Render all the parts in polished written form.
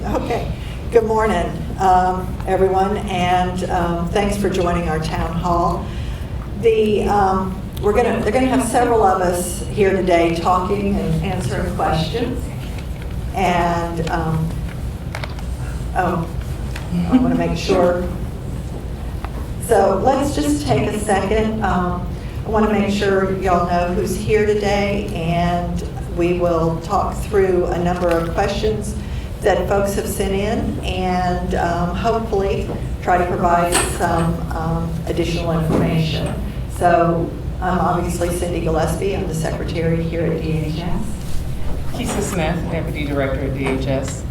Okay. Good morning, everyone, and thanks for joining our town hall. They're going to have several of us here today talking and answering questions. And I want to make sure. So let's just take a second. I want to make sure y'all know who's here today, and we will talk through a number of questions that folks have sent in, and hopefully try to provide some additional information. So I'm obviously Cindy Gillespie. I'm the secretary here at DHS. Keisha Smith, Deputy Director at DHS.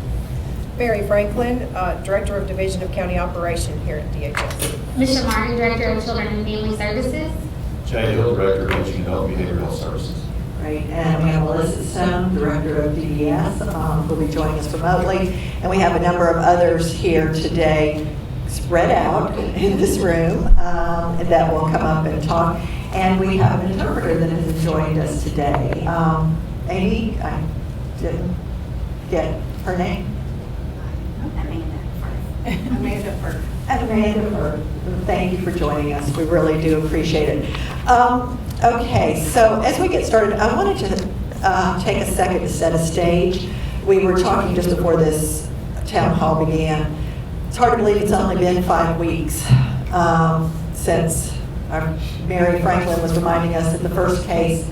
Mary Franklin, Director of Division of County Operation here at DHS. Mr. Martin, Director of Children and Family Services. Jay Hill, Director of Aging and Health Behavioral Health Services. Right, and we have Melissa Stone, Director of DES, who will be joining us remotely. And we have a number of others here today spread out in this room that will come up and talk. And we have an interpreter that has joined us today. Amy, I didn't get her name. Amanda Firth. Thank you for joining us. We really do appreciate it. Okay, so as we get started, I wanted to take a second to set a stage. We were talking just before this town hall began. It's hard to believe it's only been 5 weeks since Mary Franklin was reminding us that the first case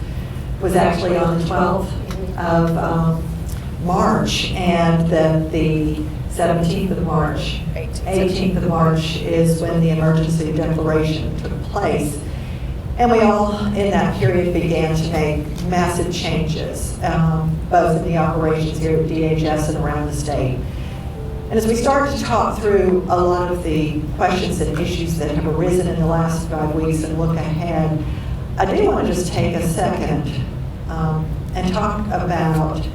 was actually on the 12th of March, and that the 17th of March, 18th of March is when the emergency declaration took place. And we all, in that period, began to make massive changes, both in the operations here at DHS and around the state. And as we start to talk through a lot of the questions and issues that have arisen in the last 5 weeks and look ahead, I do want to just take a second and talk about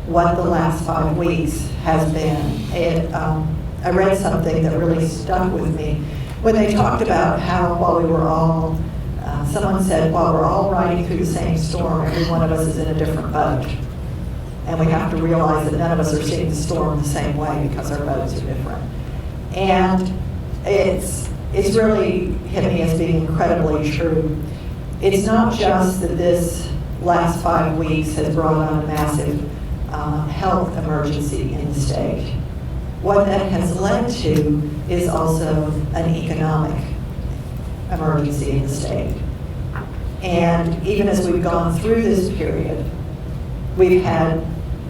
what the last 5 weeks has been. I read something that really stuck with me when they talked about how while we were all someone said, while we're all riding through the same storm, every one of us is in a different boat. And we have to realize that none of us are seeing the storm the same way because our boats are different. And it's really hit me as being incredibly true. It's not just that this last 5 weeks has brought on a massive health emergency in the state. What that has led to is also an economic emergency in the state. And even as we've gone through this period, we've had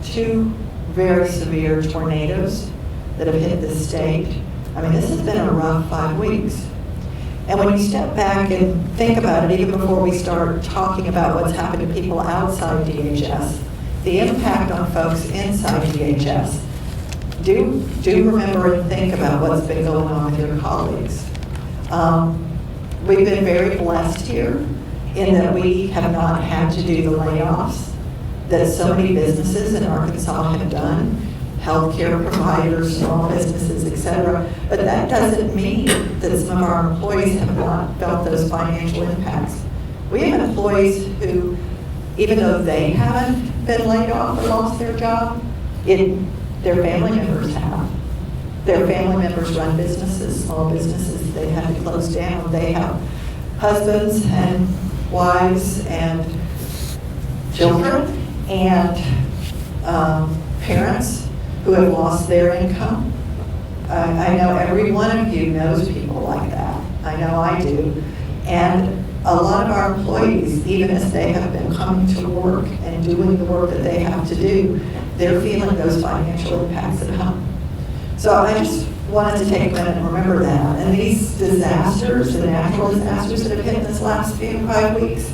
2 very severe tornadoes that have hit this state. I mean, this has been a rough 5 weeks. And when you step back and think about it, even before we start talking about what's happened to people outside DHS, the impact on folks inside DHS, do remember and think about what's been going on with your colleagues. We've been very blessed here in that we have not had to do the layoffs that so many businesses in Arkansas have done, healthcare providers, small businesses, et cetera. But that doesn't mean that some of our employees have not felt those financial impacts. We have employees who, even though they haven't been laid off or lost their job, their family members have. Their family members run businesses, small businesses. They had to close down. They have husbands and wives and children and parents who have lost their income. I know every one of you knows people like that. I know I do. And a lot of our employees, even as they have been coming to work and doing the work that they have to do, they're feeling those financial impacts at home. So I just wanted to take a minute and remember that. And these disasters, the natural disasters that have hit in this last 5 weeks,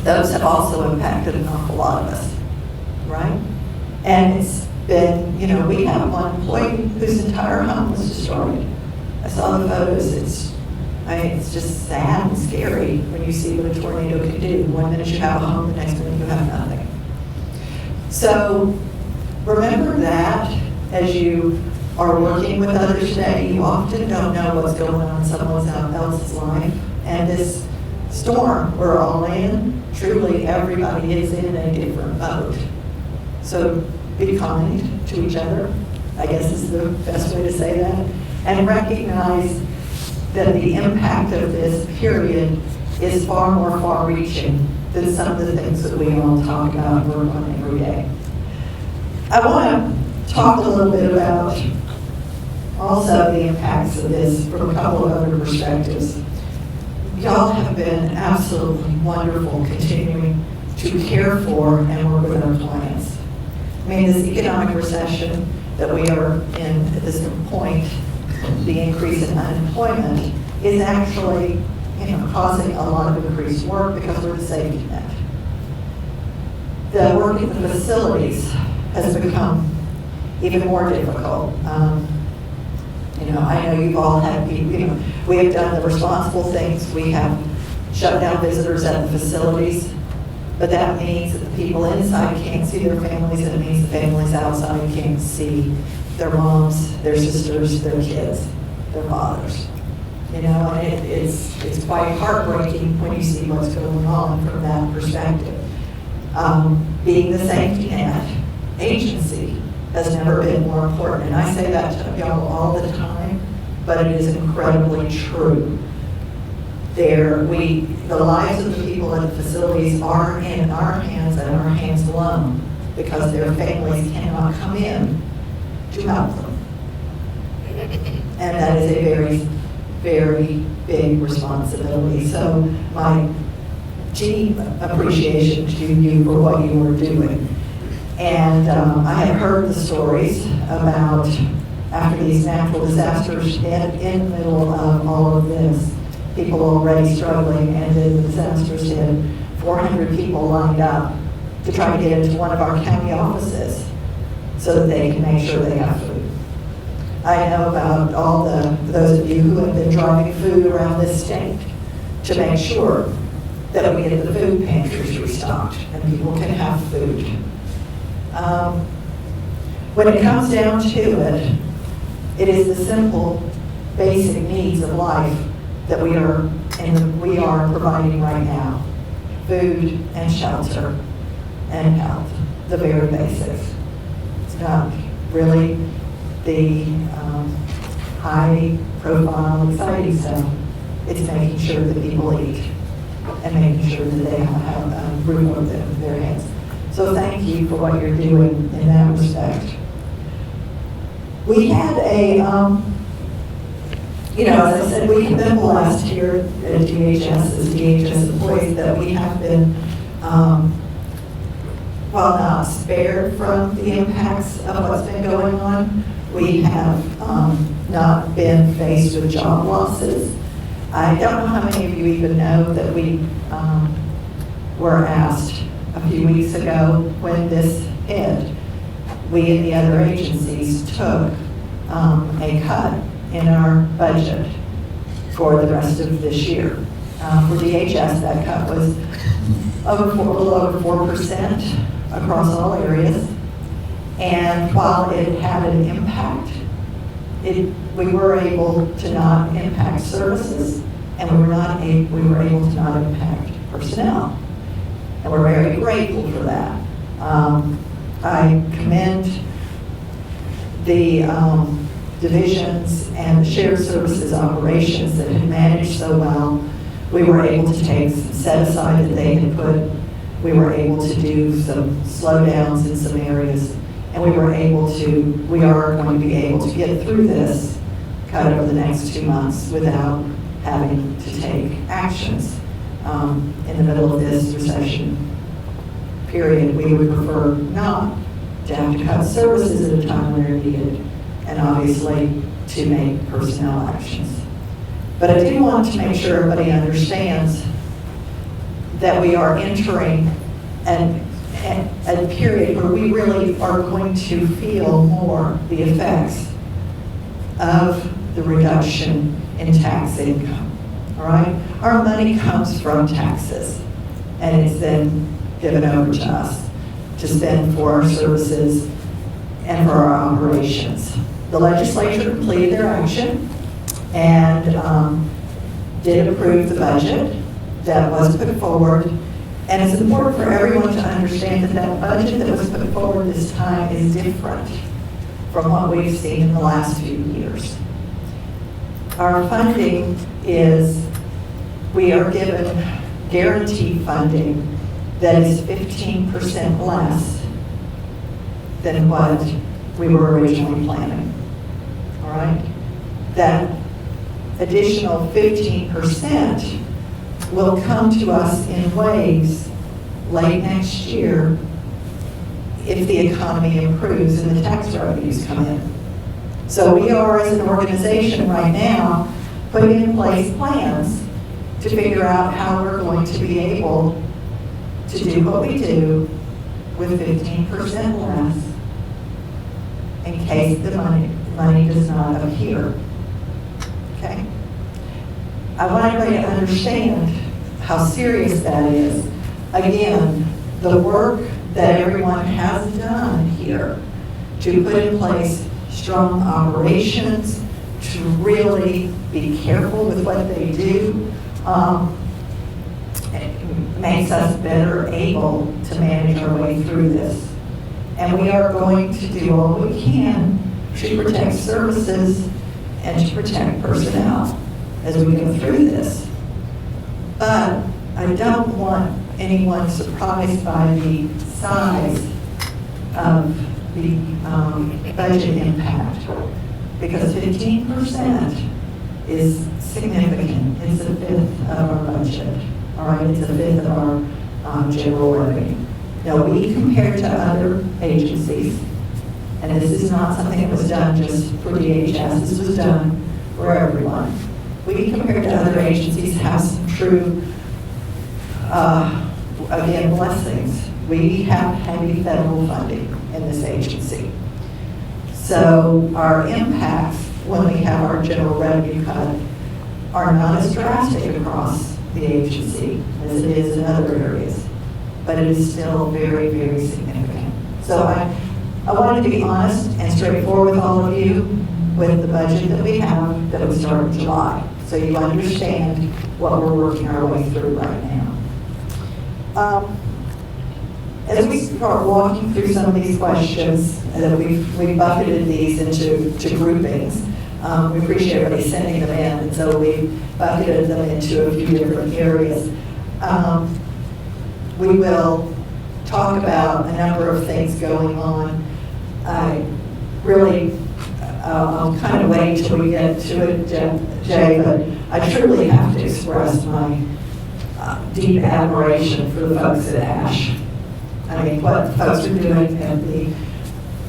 those have also impacted an awful lot of us, right? And it's been, we have one employee whose entire home was destroyed. I saw the photos. It's just sad and scary when you see what a tornado can do. One minute you have a home, the next minute you have nothing. So remember that as you are working with others today. You often don't know what's going on in someone else's life. And this storm we're all in, truly everybody is in a different boat. So be kind to each other. I guess is the best way to say that, and recognize that the impact of this period is far more far-reaching than some of the things that we all talk about and work on every day. I want to talk a little bit about also the impacts of this from a couple of other perspectives. Y'all have been absolutely wonderful continuing to care for and work with our clients. I mean, this economic recession that we are in at this point, the increase in unemployment, is actually causing a lot of increased work because we're the safety net. The work in the facilities has become even more difficult. I know you've all had people, we have done the responsible things. We have shut down visitors at the facilities, but that means that the people inside can't see their families, and it means the families outside can't see their moms, their sisters, their kids, their fathers. And it's quite heartbreaking when you see what's going on from that perspective. Being the safety net agency has never been more important. And I say that to y'all all the time, but it is incredibly true. The lives of the people in the facilities are in our hands and our hands alone because their families cannot come in to help them. And that is a very, very big responsibility. So my deep appreciation to you for what you are doing. And I have heard the stories about after these natural disasters and in the middle of all of this, people already struggling, and then the disasters hit, 400 people lined up to try to get into one of our county offices so that they can make sure they have food. I know about those of you who have been driving food around this state to make sure that we get the food pantries restocked and people can have food. When it comes down to it, it is the simple, basic needs of life that we are providing right now: food and shelter and health, the very basics. It's not really the high-profile, exciting stuff. It's making sure that people eat and making sure that they have a roof over their heads. So thank you for what you're doing in that respect. We had as I said, we have been blessed here at DHS as DHS employees that we have been, while not spared from the impacts of what's been going on, we have not been faced with job losses. I don't know how many of you even know that we were asked a few weeks ago when this hit, we and the other agencies took a cut in our budget for the rest of this year. For DHS, that cut was a little over 4% across all areas. And while it had an impact, we were able to not impact services, and we were able to not impact personnel. And we're very grateful for that. I commend the divisions and the shared services operations that had managed so well. We were able to take some set aside that they had put. We were able to do some slowdowns in some areas, and we are going to be able to get through this cut over the next 2 months without having to take actions. In the middle of this recession period, we would prefer not to have to cut services at a time when they're needed, and obviously to make personnel actions. But I do want to make sure everybody understands that we are entering a period where we really are going to feel more the effects of the reduction in tax income. All right? Our money comes from taxes, and it's then given over to us to spend for our services and for our operations. The legislature completed their action and did approve the budget that was put forward. And it's important for everyone to understand that that budget that was put forward this time is different from what we've seen in the last few years. Our funding is, we are given guaranteed funding that is 15% less than what we were originally planning. All right? That additional 15% will come to us in waves late next year if the economy improves and the tax revenues come in. So we are, as an organization right now, putting in place plans to figure out how we're going to be able to do what we do with 15% less in case the money does not appear. Okay? I want everybody to understand how serious that is. Again, the work that everyone has done here to put in place strong operations, to really be careful with what they do, makes us better able to manage our way through this. And we are going to do all we can to protect services and to protect personnel as we go through this. But I don't want anyone surprised by the size of the budget impact, because 15% is significant. It's a fifth of our budget. All right, it's a fifth of our general revenue. Now, we compare to other agencies, and this is not something that was done just for DHS, this was done for everyone. We compared to other agencies have some true, again, blessings. We have heavy federal funding in this agency. So our impacts when we have our general revenue cut are not as drastic across the agency as it is in other areas, but it is still very, very significant. So I wanted to be honest and straightforward with all of you with the budget that we have that we start in July, so you understand what we're working our way through right now. As we start walking through some of these questions, that we bucketed these into groupings. We appreciate everybody sending them in, and so we bucketed them into a few different areas. We will talk about a number of things going on. I really, I'll kind of wait till we get to it, Jay, but I truly have to express my deep admiration for the folks at ASH. I mean, what folks are doing at the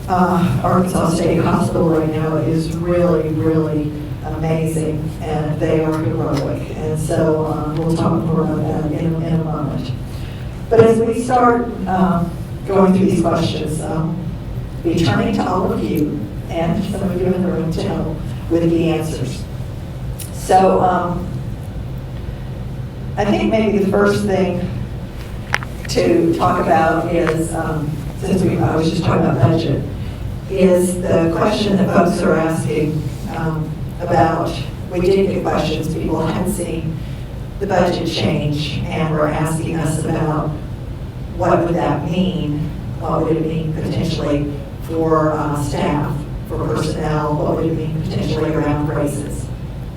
Arkansas State Hospital right now is really, really amazing, and they are heroic. And so we'll talk more about that in a moment. But as we start going through these questions, be turning to all of you and some of you in the room to help with the answers. So I think maybe the first thing to talk about is, since I was just talking about budget, is the question that folks are asking about. We did get questions, people had seen the budget change and were asking us about what would that mean, what would it mean potentially for staff, for personnel, what would it mean potentially around raises.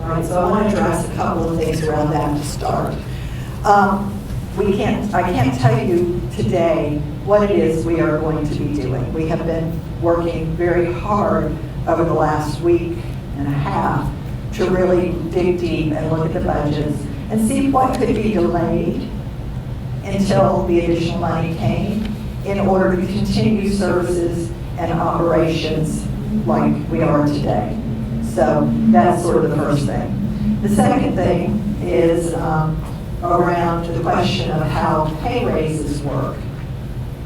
All right, so I want to address a couple of things around that to start. I can't tell you today what it is we are going to be doing. We have been working very hard over the last week and a half to really dig deep and look at the budgets and see what could be delayed until the additional money came in order to continue services and operations like we are today. So that's sort of the first thing. The second thing is around the question of how pay raises work.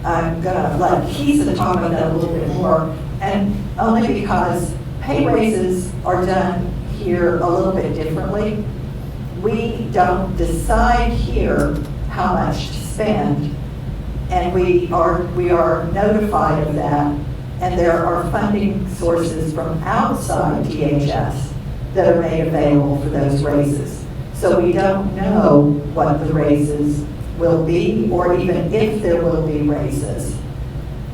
I'm going to let Keisa talk about that a little bit more, and only because pay raises are done here a little bit differently. We don't decide here how much to spend, and we are notified of that, and there are funding sources from outside DHS that are made available for those raises. So we don't know what the raises will be, or even if there will be raises.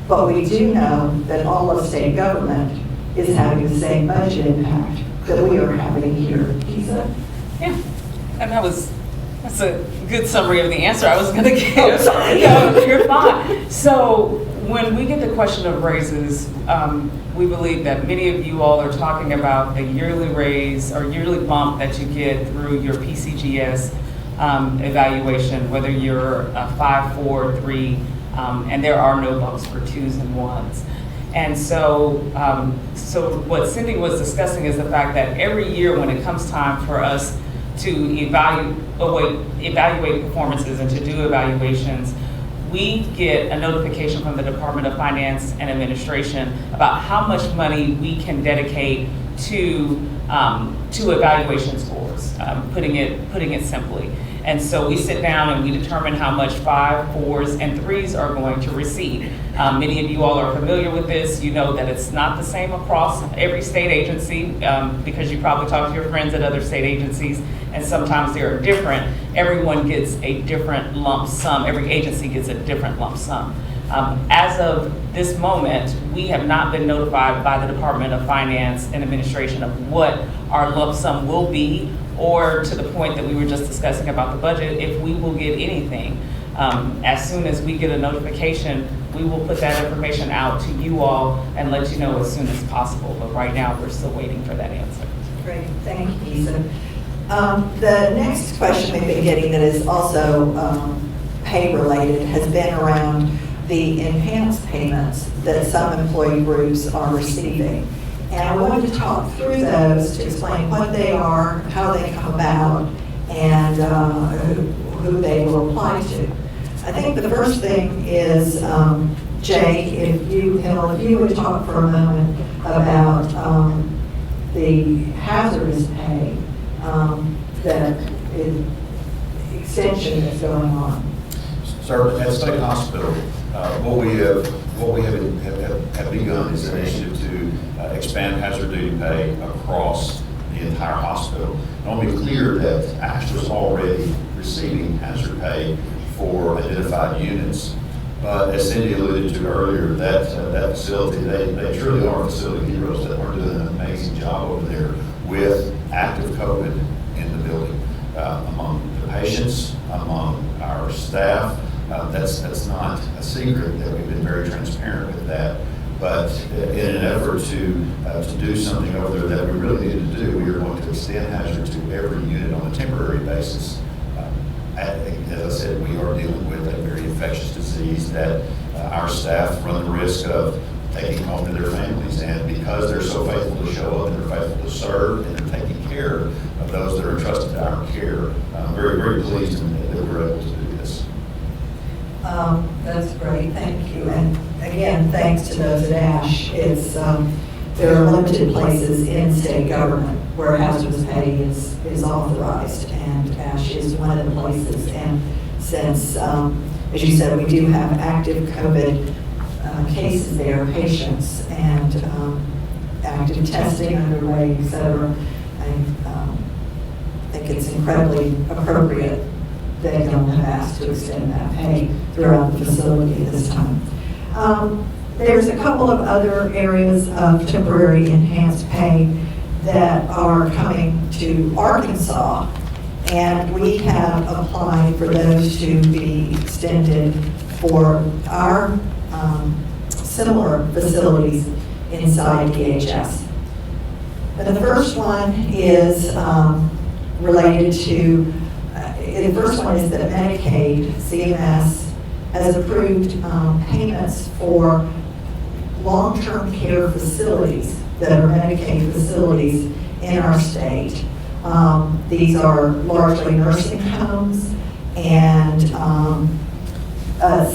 But we do know that all of state government is having the same budget impact that we are having here. Lisa? Yeah, and that's a good summary of the answer I was going to give. Oh, sorry. No, you're fine. So when we get the question of raises, we believe that many of you all are talking about the yearly raise or yearly bump that you get through your PCGS evaluation, whether you're a 5, 4, 3, and there are no bumps for 2s and 1s. And so, so what Cindy was discussing is the fact that every year when it comes time for us to evaluate performances and to do evaluations, we get a notification from the Department of Finance and Administration about how much money we can dedicate to evaluation scores, putting it simply. And so we sit down and we determine how much 5, 4s, and 3s are going to receive. Many of you all are familiar with this. You know that it's not the same across every state agency because you probably talk to your friends at other state agencies, and sometimes they are different. Everyone gets a different lump sum. Every agency gets a different lump sum. As of this moment, we have not been notified by the Department of Finance and Administration of what our lump sum will be, or to the point that we were just discussing about the budget, if we will get anything. As soon as we get a notification, we will put that information out to you all and let you know as soon as possible. But right now, we're still waiting for that answer. Great, thank you, Lisa. The next question we've been getting that is also pay-related has been around the enhanced payments that some employee groups are receiving. And I wanted to talk through those to explain what they are, how they come about, and who they will apply to. I think the first thing is, Jay, if you would talk for a moment about the hazardous pay extension that's going on. Sir, at State Hospital, what we have begun is an initiative to expand hazard duty pay across the entire hospital. I want to be clear that ASH was already receiving hazard pay for identified units, but as Cindy alluded to earlier, that facility, they truly are facility heroes that are doing an amazing job over there with active COVID in the building, among the patients, among our staff. That's not a secret that we've been very transparent with that. But in an effort to do something over there that we really needed to do, we are going to extend hazards to every unit on a temporary basis. As I said, we are dealing with a very infectious disease that our staff run the risk of taking home to their families. And because they're so faithful to show up and they're faithful to serve and they're taking care of those that are entrusted to our care, I'm very, very pleased that we're able to do this. That's great, thank you. And again, thanks to those at ASH. There are limited places in state government where hazardous pay is authorized, and ASH is one of the places. And since, as you said, we do have active COVID cases there, patients, and active testing underway, et cetera, I think it's incredibly appropriate that y'all have asked to extend that pay throughout the facility this time. There's a couple of other areas of temporary enhanced pay that are coming to Arkansas, and we have applied for those to be extended for our similar facilities inside DHS. But the first one is related to, the first one is that Medicaid, CMS, has approved payments for long-term care facilities that are Medicaid facilities in our state. These are largely nursing homes and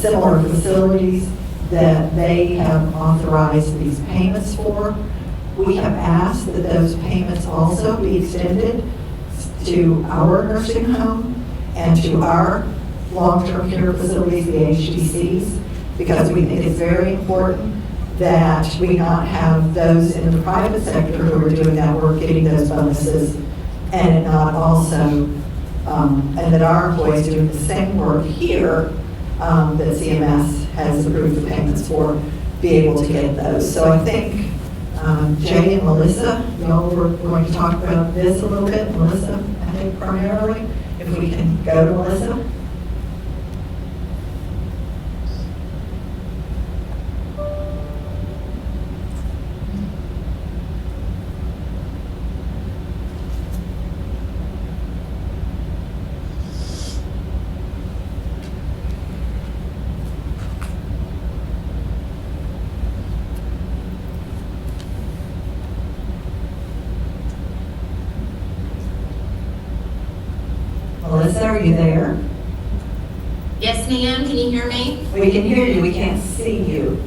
similar facilities that they have authorized these payments for. We have asked that those payments also be extended to our nursing home and to our long-term care facilities, the HTCs, because we think it's very important that we not have those in the private sector who are doing that work getting those bonuses, and it not also, and that our employees doing the same work here that CMS has approved the payments for, be able to get those. So I think Jay and Melissa, y'all were going to talk about this a little bit. Melissa, I think primarily, if we can go to Melissa. Melissa, are you there? Yes, ma'am. Can you hear me? We can hear you, we can't see you.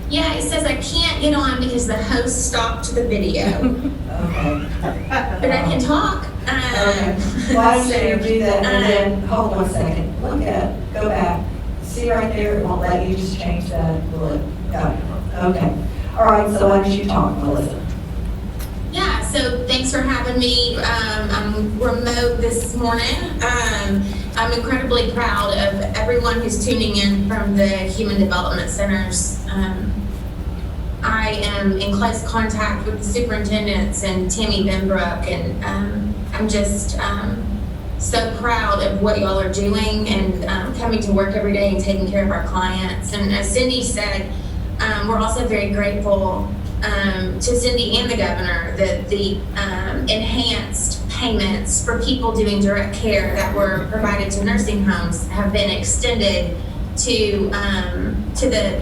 Yeah, it says I can't get on because the host stopped the video, Okay. but I can talk. Okay. Why don't you do that, and then, hold on a second, look at, go back. See right there, it won't let you just change that, will it? Got it. Okay. All right, so why don't you talk, Melissa? Yeah, so thanks for having me. I'm remote this morning. I'm incredibly proud of everyone who's tuning in from the Human Development Centers. I am in close contact with the superintendents and Tammy Benbrook, and I'm just so proud of what y'all are doing and coming to work every day and taking care of our clients. And as Cindy said, we're also very grateful to Cindy and the governor that the enhanced payments for people doing direct care that were provided to nursing homes have been extended to the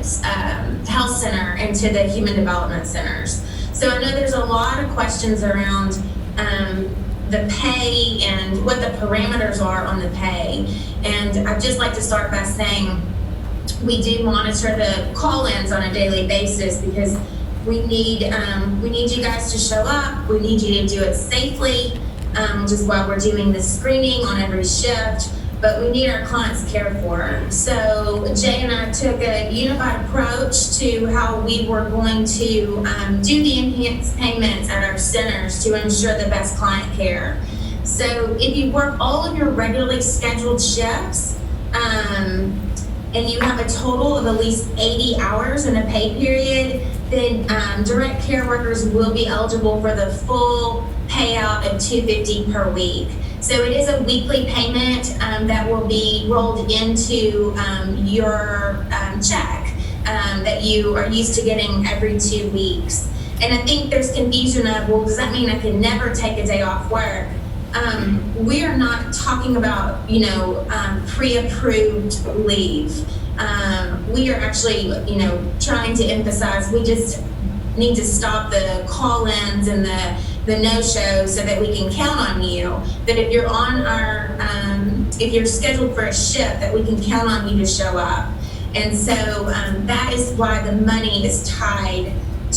health center and to the human development centers. So I know there's a lot of questions around the pay and what the parameters are on the pay. And I'd just like to start by saying we do monitor the call-ins on a daily basis because we need you guys to show up. We need you to do it safely, which is why we're doing the screening on every shift. But we need our clients cared for. So Jay and I took a unified approach to how we were going to do the enhanced payments at our centers to ensure the best client care. So if you work all of your regularly scheduled shifts, and you have a total of at least 80 hours in a pay period, then direct care workers will be eligible for the full payout of $250 per week. So it is a weekly payment that will be rolled into your check that you are used to getting every 2 weeks. And I think there's confusion of, well, does that mean I can never take a day off work? We are not talking about, pre-approved leave. We are actually, trying to emphasize we just need to stop the call-ins and the no-shows so that we can count on you. That if you're on our, if you're scheduled for a shift, that we can count on you to show up. And so that is why the money is tied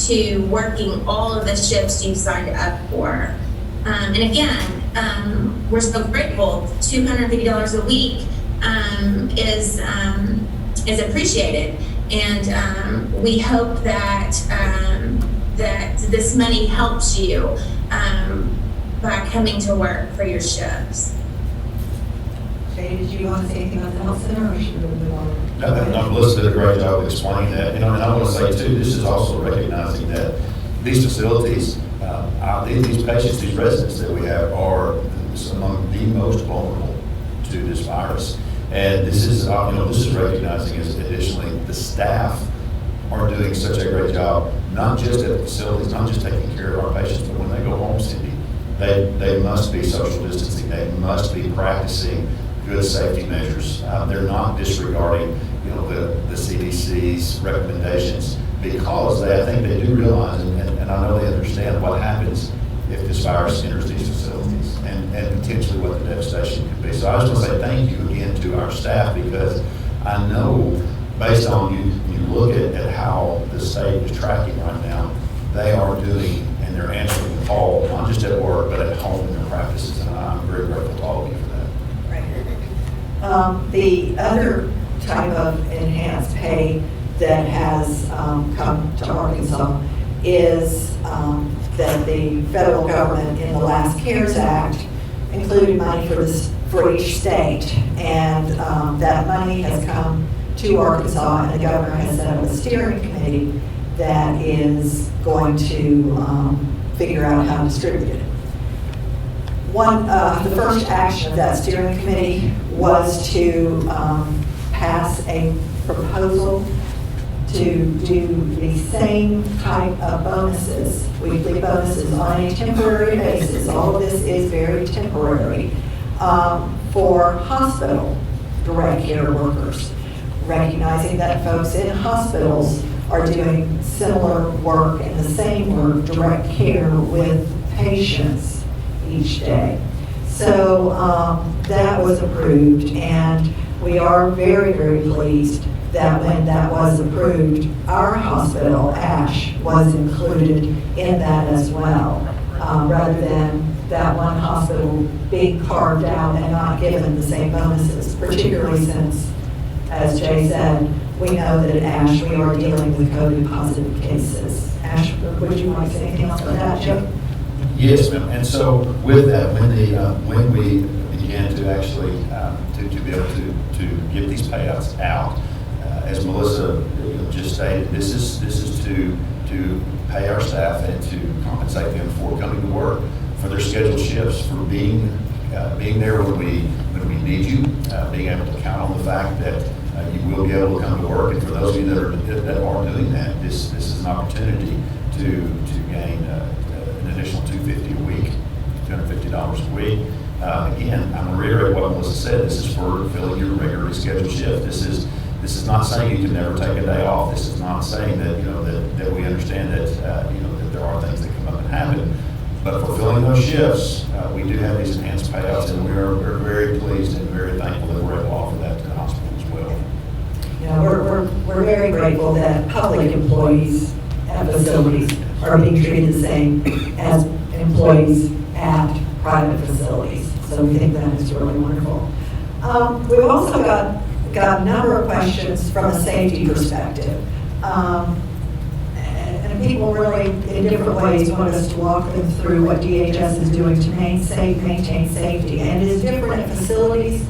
to working all of the shifts you signed up for. And again, we're so grateful. $250 a week is appreciated, and we hope that that this money helps you by coming to work for your shifts. Jay, did you want to say anything about the health center, or should we move on? No, Melissa did a great job of explaining that. And I want to say too, this is also recognizing that these facilities, these patients, these residents that we have are among the most vulnerable to this virus. And this is, this is recognizing as additionally the staff are doing such a great job, not just at the facilities, not just taking care of our patients, but when they go home, Cindy, they must be social distancing. They must be practicing good safety measures. They're not disregarding, the CDC's recommendations, because I think they do realize, and I know they understand what happens if this virus enters these facilities and potentially what the devastation could be. So I just want to say thank you again to our staff, because I know based on you look at how the state is tracking right now, they are doing and they're answering the call, not just at work, but at home in their practices. And I'm very grateful to all of you for that. Right. The other type of enhanced pay that has come to Arkansas is that the federal government in the last CARES Act included money for each state, and that money has come to Arkansas, and the governor has set up a steering committee that is going to figure out how to distribute it. The first action of that steering committee was to pass a proposal to do the same type of bonuses, weekly bonuses on a temporary basis. All of this is very temporary for hospital direct care workers, recognizing that folks in hospitals are doing similar work and the same work, direct care with patients each day. So that was approved, and we are very, very pleased that when that was approved, our hospital, ASH, was included in that as well, rather than that one hospital being carved out and not given the same bonuses, particularly since, as Jay said, we know that at ASH we are dealing with COVID positive cases. ASH, would you like to say anything else about that, Jay? Yes, ma'am. And so with that, when we began to actually to be able to give these payouts out, as Melissa just stated, this is to pay our staff and to compensate them for coming to work, for their scheduled shifts, for being there when we need you, being able to count on the fact that you will be able to come to work. And for those of you that are doing that, this is an opportunity to gain an additional $250 a week, $250 a week. Again, I'm going to reiterate what Melissa said. This is for filling your regularly scheduled shift. This is not saying you can never take a day off. This is not saying that that we understand that that there are things that come up and happen. But for filling those shifts, we do have these enhanced payouts, and we're very pleased and very thankful that we're able to offer that to the hospital as well. You know, we're very grateful that public employees at facilities are being treated the same as employees at private facilities. So we think that is really wonderful. We've also got a number of questions from a safety perspective. And people really, in different ways, want us to walk them through what DHS is doing to maintain safety. And it is different at facilities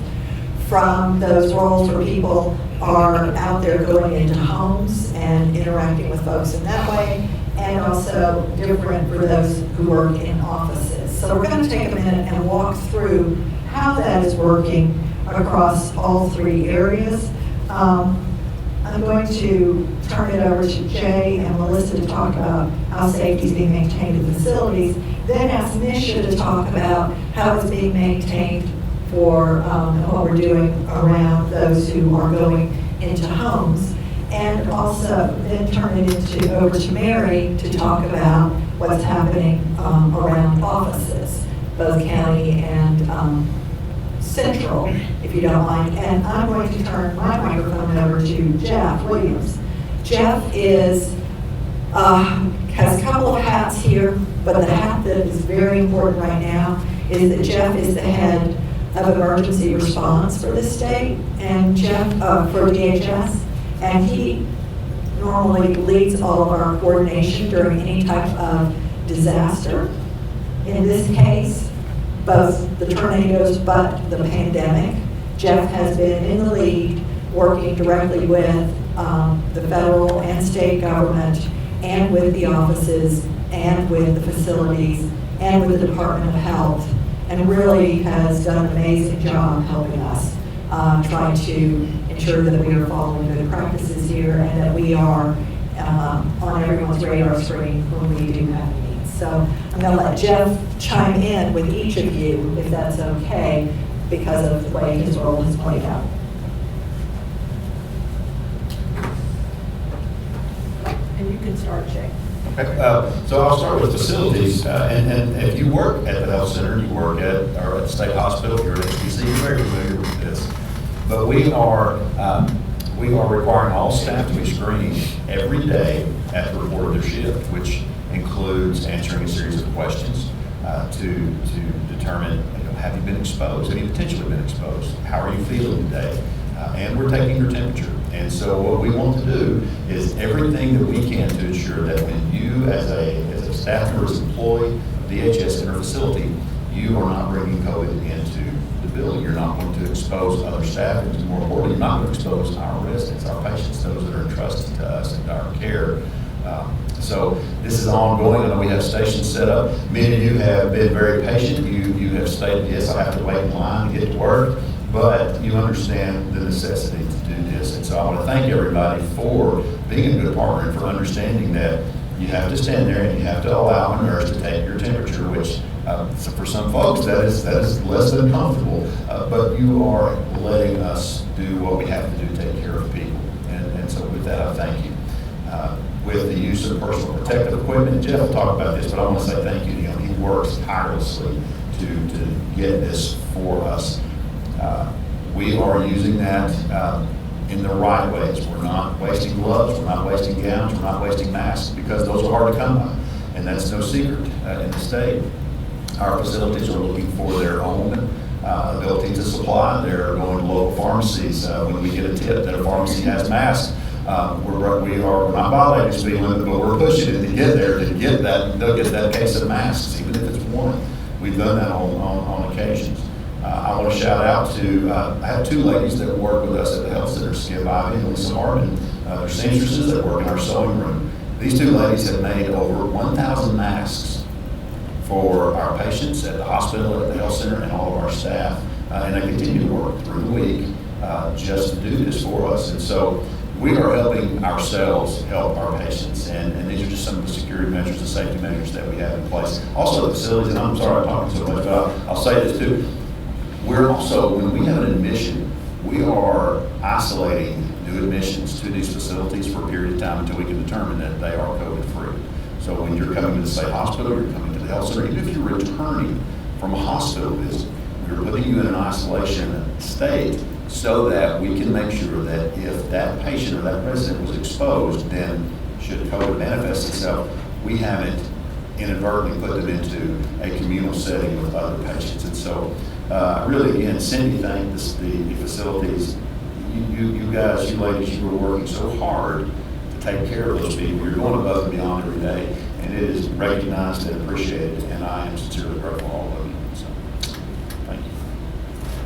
from those roles where people are out there going into homes and interacting with folks in that way, and also different for those who work in offices. So we're going to take a minute and walk through how that is working across all three areas. I'm going to turn it over to Jay and Melissa to talk about how safety is being maintained in facilities, then ask Nisha to talk about how it's being maintained for what we're doing around those who are going into homes, and also then turn it over to Mary to talk about what's happening around offices, both county and central, if you don't mind. And I'm going to turn my microphone over to Jeff Williams. Jeff has a couple of hats here, but the hat that is very important right now is that Jeff is the head of emergency response for the state, and Jeff for DHS, and he normally leads all of our coordination during any type of disaster. In this case, both the tornadoes but the pandemic, Jeff has been in the lead, working directly with the federal and state government, and with the offices, and with the facilities, and with the Department of Health, and really has done an amazing job helping us try to ensure that we are following good practices here, and that we are on everyone's radar screen when we do have needs. So I'm going to let Jeff chime in with each of you, if that's okay, because of the way his role has played out. And you can start, Jay. Okay, so I'll start with facilities, and if you work at the health center, you work at the state hospital, you're at HBC, you're very familiar with this. But we are requiring all staff to be screened every day at the report of their shift, which includes answering a series of questions to determine, have you been exposed? Have you potentially been exposed? How are you feeling today? And we're taking your temperature. And so what we want to do is everything that we can to ensure that when you, as a staff member, as an employee of DHS in our facility, you are not bringing COVID into the building. You're not going to expose other staff, and more importantly, you're not going to expose our residents, our patients, those that are entrusted to us and to our care. So this is ongoing. I know we have stations set up. Many of you have been very patient. You have stated, yes, I have to wait in line to get to work, but you understand the necessity to do this. And so I want to thank everybody for being a good partner and for understanding that you have to stand there and you have to allow a nurse to take your temperature, which so for some folks that is less than comfortable, but you are letting us do what we have to do to take care of people. And so with that, I thank you. With the use of personal protective equipment, Jeff will talk about this, but I want to say thank you to him. He works tirelessly to get this for us. We are using that in the right ways. We're not wasting gloves, we're not wasting gowns, we're not wasting masks, because those are hard to come by, and that's no secret in the state. Our facilities are looking for their own ability to supply. They're going to local pharmacies. When we get a tip that a pharmacy has masks, we're not violating speed limit, but we're pushing it to get there, to get that case of masks, even if it's one. We've done that on occasions. I want to shout out to, I have two ladies that work with us at the health center, Skip Ivy and Lisa Martin. They're seamstresses that work in our sewing room. These two ladies have made over 1,000 masks for our patients at the hospital, at the health center, and all of our staff. And they continue to work through the week just to do this for us. And so we are helping ourselves help our patients, and these are just some of the security measures and safety measures that we have in place. Also the facilities, and I'm sorry I'm talking so much, but I'll say this too. We're also, when we have an admission, we are isolating new admissions to these facilities for a period of time until we can determine that they are COVID-free. So when you're coming to the state hospital, you're coming to the health center, even if you're returning from a hospital visit, we're putting you in an isolation state so that we can make sure that if that patient or that resident was exposed, then should COVID manifest itself, we haven't inadvertently put them into a communal setting with other patients. And so really, again, Cindy thanks the facilities. You guys, you ladies, you are working so hard to take care of those people. You're going above and beyond every day, and it is recognized and appreciated, and I am sincerely grateful for all of you. So, thank you.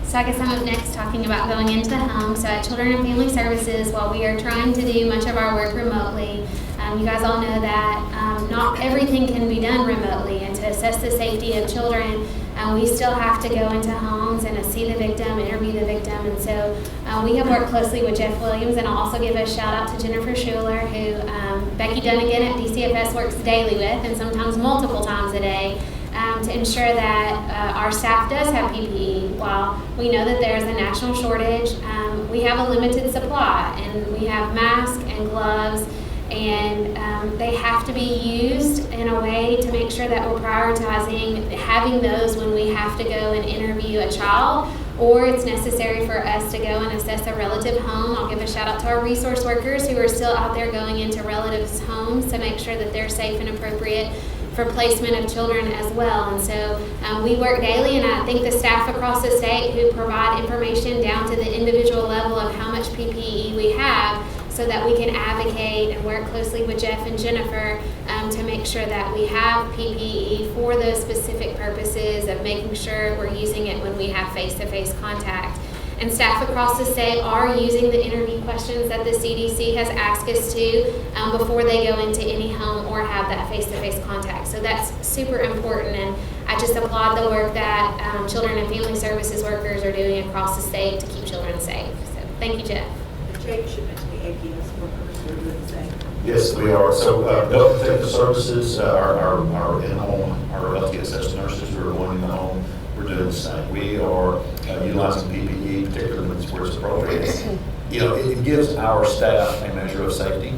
So I guess I'm up next talking about going into the home. So at Children and Family Services, while we are trying to do much of our work remotely, you guys all know that not everything can be done remotely, and to assess the safety of children, we still have to go into homes and see the victim, interview the victim, and so we have worked closely with Jeff Williams, and I'll also give a shout out to Jennifer Schuler, who Becky Dunnigan at DCFS works daily with, and sometimes multiple times a day, to ensure that our staff does have PPE. While we know that there's a national shortage, we have a limited supply, and we have masks and gloves, and they have to be used in a way to make sure that we're prioritizing having those when we have to go and interview a child, or it's necessary for us to go and assess a relative home. I'll give a shout out to our resource workers who are still out there going into relatives' homes to make sure that they're safe and appropriate for placement of children as well. And so we work daily, and I think the staff across the state who provide information down to the individual level of how much PPE we have, so that we can advocate and work closely with Jeff and Jennifer to make sure that we have PPE for those specific purposes of making sure we're using it when we have face-to-face contact. And staff across the state are using the interview questions that the CDC has asked us to before they go into any home or have that face-to-face contact. So that's super important, and I just applaud the work that Children and Family Services workers are doing across the state to keep children safe. So thank you, Jeff. Jake should mention the APS workers who are doing the same. Yes, we are. So Health Protective Services, our in-home, our LTSS nurses who are going in the home, we're doing the same. We are utilizing PPE, particularly where it's appropriate. You know, it gives our staff a measure of safety,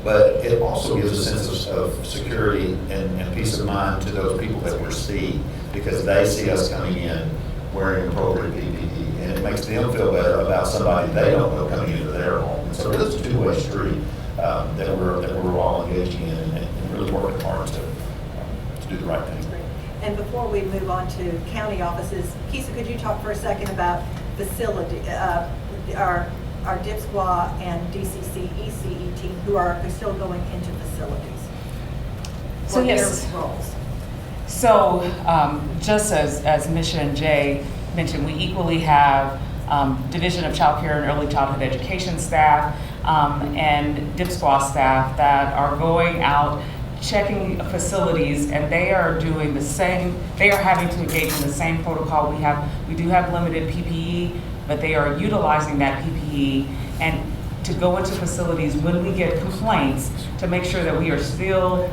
but it also gives a sense of security and peace of mind to those people that we're seeing, because they see us coming in wearing appropriate PPE, and it makes them feel better about somebody they don't know coming into their home. And so it's a two-way street that we're all engaging in and really working hard to do the right thing. And before we move on to county offices, Kisa, could you talk for a second about facility, our DIPSQA and DCC ECE team who are still going into facilities? So their yes. roles. So just as Misha and Jay mentioned, we equally have Division of Child Care and Early Childhood Education staff and dip squad staff that are going out, checking facilities, and they are doing the same, they are having to engage in the same protocol we have. We do have limited PPE, but they are utilizing that PPE and to go into facilities when we get complaints to make sure that we are still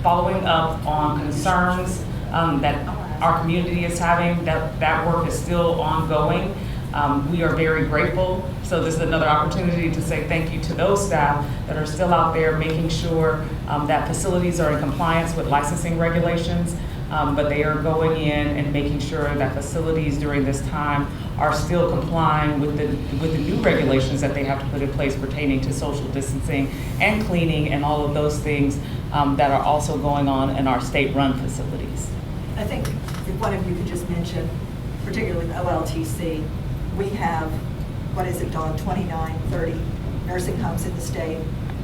following up on concerns that our community is having, that work is still ongoing. We are very grateful. So this is another opportunity to say thank you to those staff that are still out there making sure that facilities are in compliance with licensing regulations, but they are going in and making sure that facilities during this time are still complying with the new regulations that they have to put in place pertaining to social distancing and cleaning and all of those things that are also going on in our state-run facilities. I think if one of you could just mention, particularly with OLTC, we have, what is it, Dawn, 29, 30 nursing homes in the state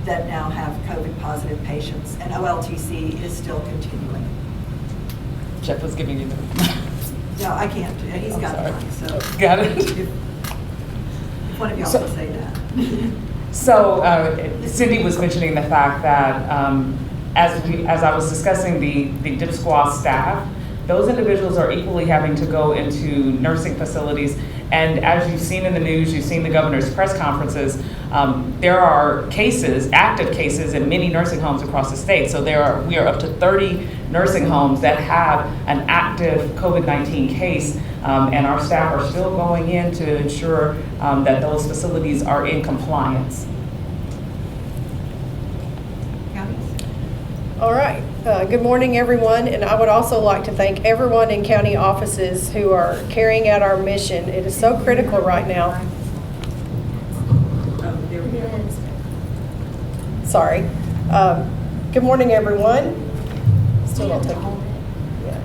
that now have COVID positive patients, and OLTC is still continuing. Jeff was giving you the... No, I can't. He's got sorry. the mic, so. Got it. If one of y'all So- can say that. So Cindy was mentioning the fact that as I was discussing the DIP squad staff, those individuals are equally having to go into nursing facilities. And as you've seen in the news, you've seen the governor's press conferences, there are cases, active cases in many nursing homes across the state. So we are up to 30 nursing homes that have an active COVID-19 case, and our staff are still going in to ensure that those facilities are in compliance. All right. Good morning, everyone, and I would also like to thank everyone in county offices who are carrying out our mission. It is so critical right now. Oh, there we go. Sorry. Good morning, everyone. Still don't take it. Yeah.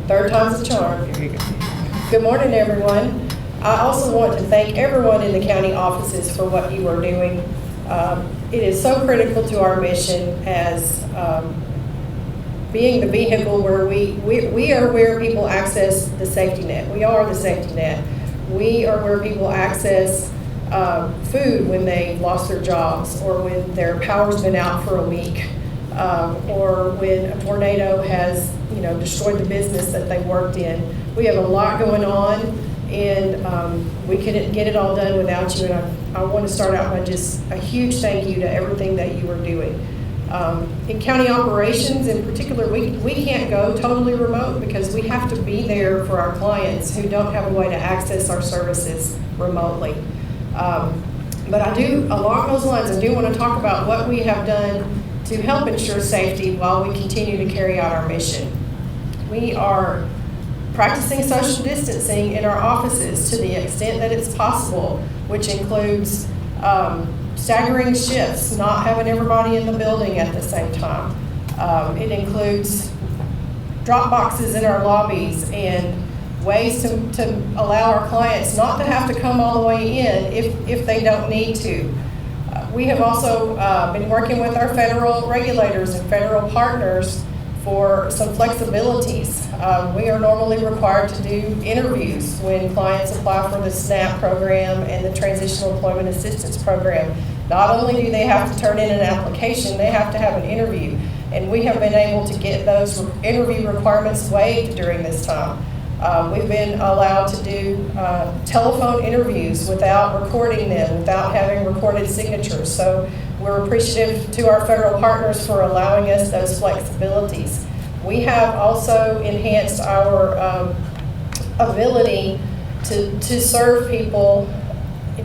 Third time's the charm. Good morning, everyone. I also want to thank everyone in the county offices for what you are doing. It is so critical to our mission as being the vehicle where we are where people access the safety net. We are the safety net. We are where people access food when they lost their jobs, or when their power's been out for a week, or when a tornado has destroyed the business that they worked in. We have a lot going on, and we couldn't get it all done without you. And I want to start out by just a huge thank you to everything that you are doing. In county operations in particular, we can't go totally remote because we have to be there for our clients who don't have a way to access our services remotely. But along those lines, I do want to talk about what we have done to help ensure safety while we continue to carry out our mission. We are practicing social distancing in our offices to the extent that it's possible, which includes staggering shifts, not having everybody in the building at the same time. It includes drop boxes in our lobbies and ways to allow our clients not to have to come all the way in if they don't need to. We have also been working with our federal regulators and federal partners for some flexibilities. We are normally required to do interviews when clients apply for the SNAP program and the Transitional Employment Assistance Program. Not only do they have to turn in an application, they have to have an interview. And we have been able to get those interview requirements waived during this time. We've been allowed to do telephone interviews without recording them, without having recorded signatures. So we're appreciative to our federal partners for allowing us those flexibilities. We have also enhanced our ability to serve people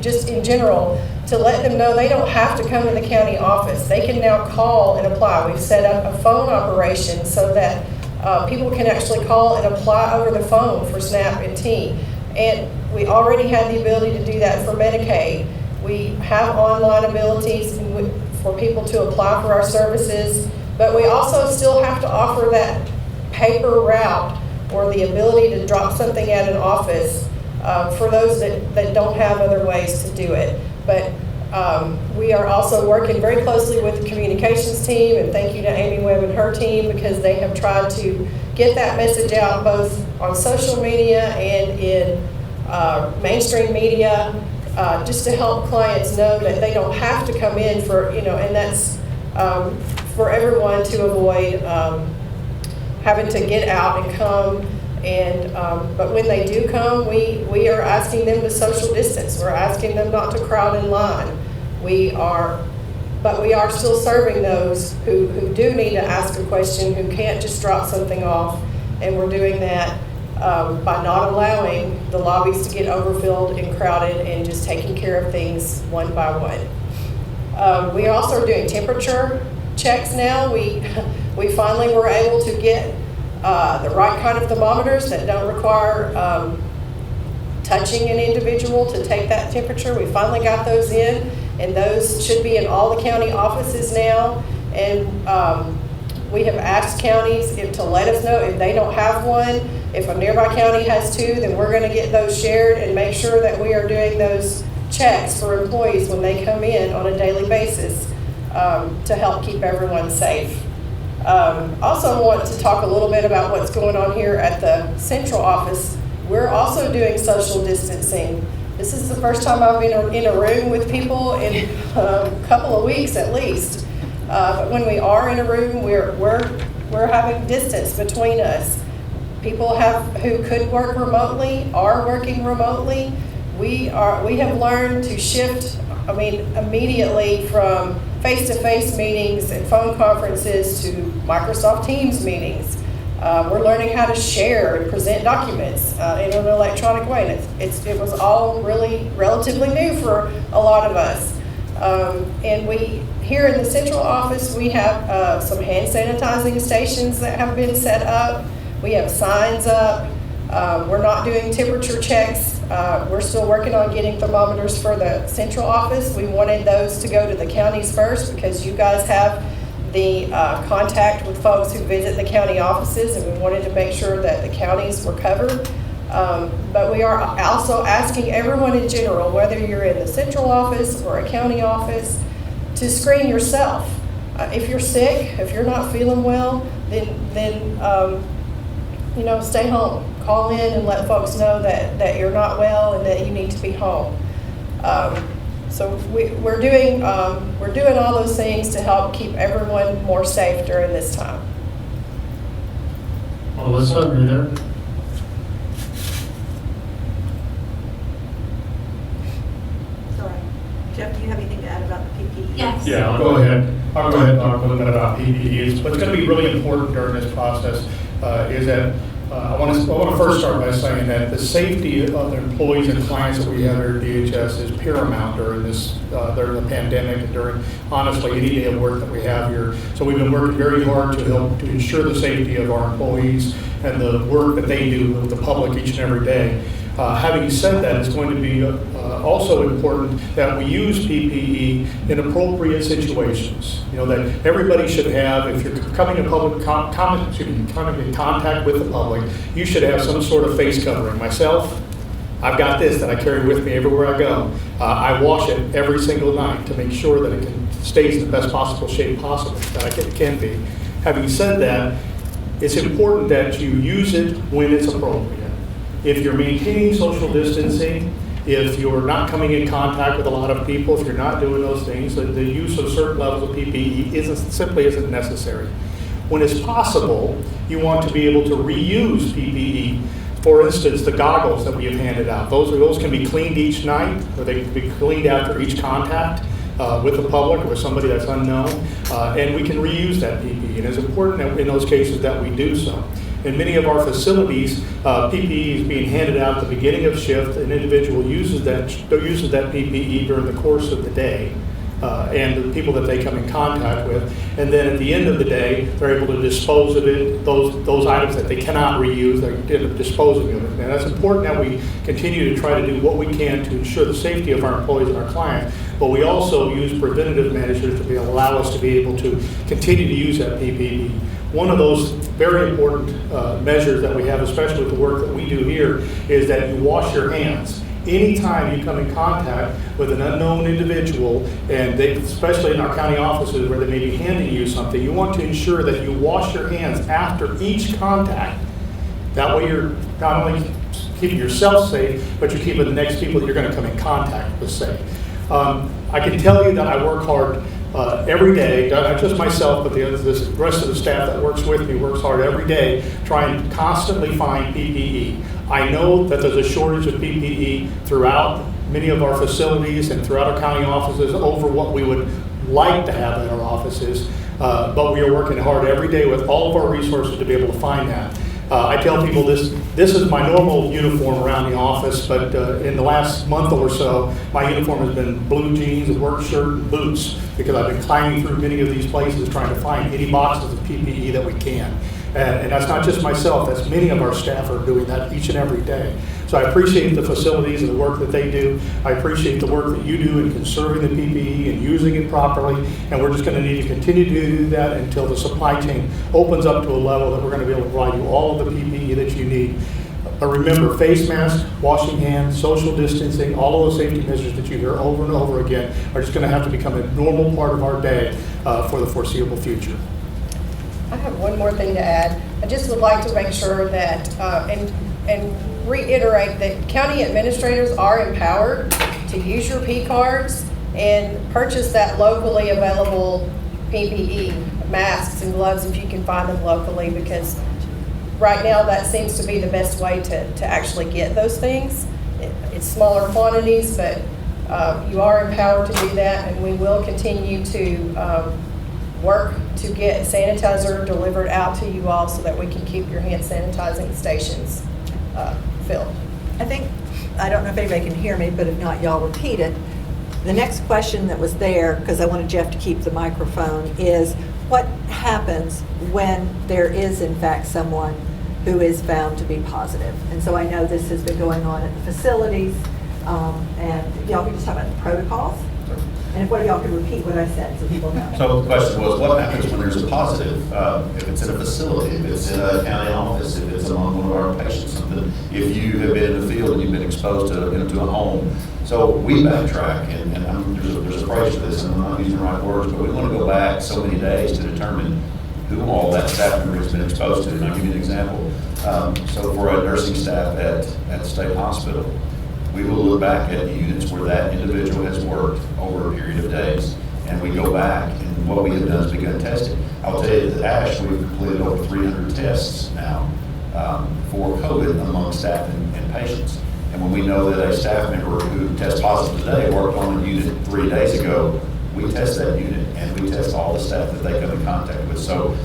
just in general, to let them know they don't have to come to the county office. They can now call and apply. We've set up a phone operation so that people can actually call and apply over the phone for SNAP and T. And we already had the ability to do that for Medicaid. We have online abilities for people to apply for our services, but we also still have to offer that paper route or the ability to drop something at an office for those that don't have other ways to do it. But we are also working very closely with the communications team, and thank you to Amy Webb and her team, because they have tried to get that message out both on social media and in mainstream media, just to help clients know that they don't have to come in for, and that's for everyone to avoid having to get out and come. And but when they do come, we are asking them to social distance. We're asking them not to crowd in line. But we are still serving those who do need to ask a question, who can't just drop something off. And we're doing that by not allowing the lobbies to get overfilled and crowded and just taking care of things one by one. We also are doing temperature checks now. We finally were able to get the right kind of thermometers that don't require touching an individual to take that temperature. We finally got those in, and those should be in all the county offices now. And we have asked counties to let us know if they don't have one. If a nearby county has two, then we're going to get those shared and make sure that we are doing those checks for employees when they come in on a daily basis to help keep everyone safe. Also want to talk a little bit about what's going on here at the central office. We're also doing social distancing. This is the first time I've been in a room with people in a couple of weeks at least. But when we are in a room, we're having distance between us. People who could work remotely are working remotely. We have learned to shift, immediately from face-to-face meetings and phone conferences to Microsoft Teams meetings. We're learning how to share and present documents in an electronic way. And it was all really relatively new for a lot of us. And here in the central office, we have some hand sanitizing stations that have been set up. We have signs up. We're not doing temperature checks. We're still working on getting thermometers for the central office. We wanted those to go to the counties first because you guys have the contact with folks who visit the county offices, and we wanted to make sure that the counties were covered. But we are also asking everyone in general, whether you're in the central office or a county office, to screen yourself. If you're sick, if you're not feeling well, then stay home. Call in and let folks know that you're not well and that you need to be home. So we're doing all those things to help keep everyone more safe during this time. Melissa, are you there? Sorry. Jeff, do you have anything to add about the PPE? Yes. Yeah, I'll go ahead and talk a little bit about PPEs. What's going to be really important during this process is that I want to first start by saying that the safety of the employees and clients that we have here at DHS is paramount during the pandemic and during, honestly, any day of work that we have here. So we've been working very hard to help to ensure the safety of our employees and the work that they do with the public each and every day. Having said that, it's going to be also important that we use PPE in appropriate situations. That everybody should have, if you're coming in coming in contact with the public, you should have some sort of face covering. Myself, I've got this that I carry with me everywhere I go. I wash it every single night to make sure that it stays in the best possible shape possible that it can be. Having said that, it's important that you use it when it's appropriate. If you're maintaining social distancing, if you're not coming in contact with a lot of people, if you're not doing those things, the use of certain levels of PPE simply isn't necessary. When it's possible, you want to be able to reuse PPE. For instance, the goggles that we have handed out, those can be cleaned each night, or they can be cleaned after each contact with the public or with somebody that's unknown, and we can reuse that PPE. And it's important in those cases that we do so. In many of our facilities, PPE is being handed out at the beginning of shift. An individual uses that PPE during the course of the day, and the people that they come in contact with. And then at the end of the day, they're able to dispose of it, those items that they cannot reuse, they're end up disposing of it. And that's important that we continue to try to do what we can to ensure the safety of our employees and our clients, but we also use preventative measures to allow us to be able to continue to use that PPE. One of those very important measures that we have, especially with the work that we do here, is that you wash your hands. Anytime you come in contact with an unknown individual, and especially in our county offices where they may be handing you something, you want to ensure that you wash your hands after each contact, That way you're not only keeping yourself safe, but you're keeping the next people that you're going to come in contact with safe. I can tell you that I work hard every day, not just myself, but the rest of the staff that works with me works hard every day trying to constantly find PPE. I know that there's a shortage of PPE throughout many of our facilities and throughout our county offices over what we would like to have in our offices, but we are working hard every day with all of our resources to be able to find that. I tell people this is my normal uniform around the office, but in the last month or so, my uniform has been blue jeans, a work shirt, and boots, because I've been climbing through many of these places trying to find any boxes of PPE that we can. And that's not just myself, that's many of our staff are doing that each and every day. So I appreciate the facilities and the work that they do. I appreciate the work that you do in conserving the PPE and using it properly. And we're just going to need to continue to do that until the supply chain opens up to a level that we're going to be able to provide you all of the PPE that you need. But remember, face masks, washing hands, social distancing, all of those safety measures that you hear over and over again are just going to have to become a normal part of our day for the foreseeable future. I have one more thing to add. I just would like to make sure that, and reiterate that county administrators are empowered to use your P cards and purchase that locally available PPE, masks and gloves if you can find them locally, because right now that seems to be the best way to actually get those things. It's smaller quantities, but you are empowered to do that, and we will continue to work to get sanitizer delivered out to you all so that we can keep your hand sanitizing stations filled. I don't know if anybody can hear me, but if not, y'all repeat it. The next question that was there, because I wanted Jeff to keep the microphone, is what happens when there is in fact someone who is found to be positive? And so I know this has been going on at the facilities, and y'all can just talk about the protocols. And if one of y'all could repeat what I said so people know. So the question was, what happens when there's a positive? If it's in a facility, if it's in a county office, if it's among one of our patients, something, if you have been in the field and you've been exposed to a home. So we backtrack, and there's a phrase for this, and I'm not using the right words, but we want to go back so many days to determine who all that staff member has been exposed to. And I'll give you an example. So for a nursing staff at the state hospital, we will look back at the units where that individual has worked over a period of days, and we go back, and what we have done is begun testing. I'll tell you that at ASH, we've completed over 300 tests now for COVID among staff and patients. And when we know that a staff member who tests positive today worked on a unit 3 days ago, we test that unit, and we test all the staff that they come in contact with. So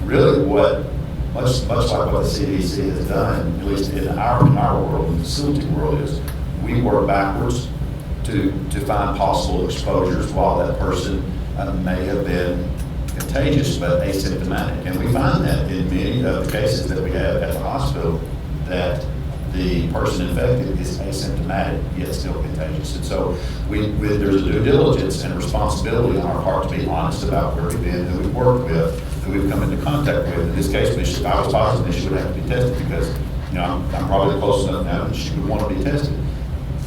really much like what the CDC has done, at least in our world, in the facility world, is we work backwards to find possible exposures while that person may have been contagious but asymptomatic. And we find that in many of the cases that we have at the hospital, that the person infected is asymptomatic yet still contagious. And so there's a due diligence and responsibility on our part to be honest about where we've been, who we've worked with, who we've come into contact with. In this case, if I was positive, she would have to be tested because I'm probably close enough now that she would want to be tested.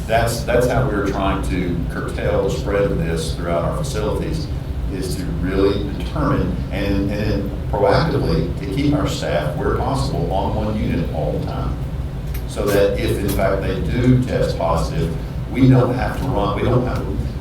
That's how we're trying to curtail the spread of this throughout our facilities, is to really determine and proactively to keep our staff where possible on one unit all the time. So that if in fact they do test positive, we don't have to run,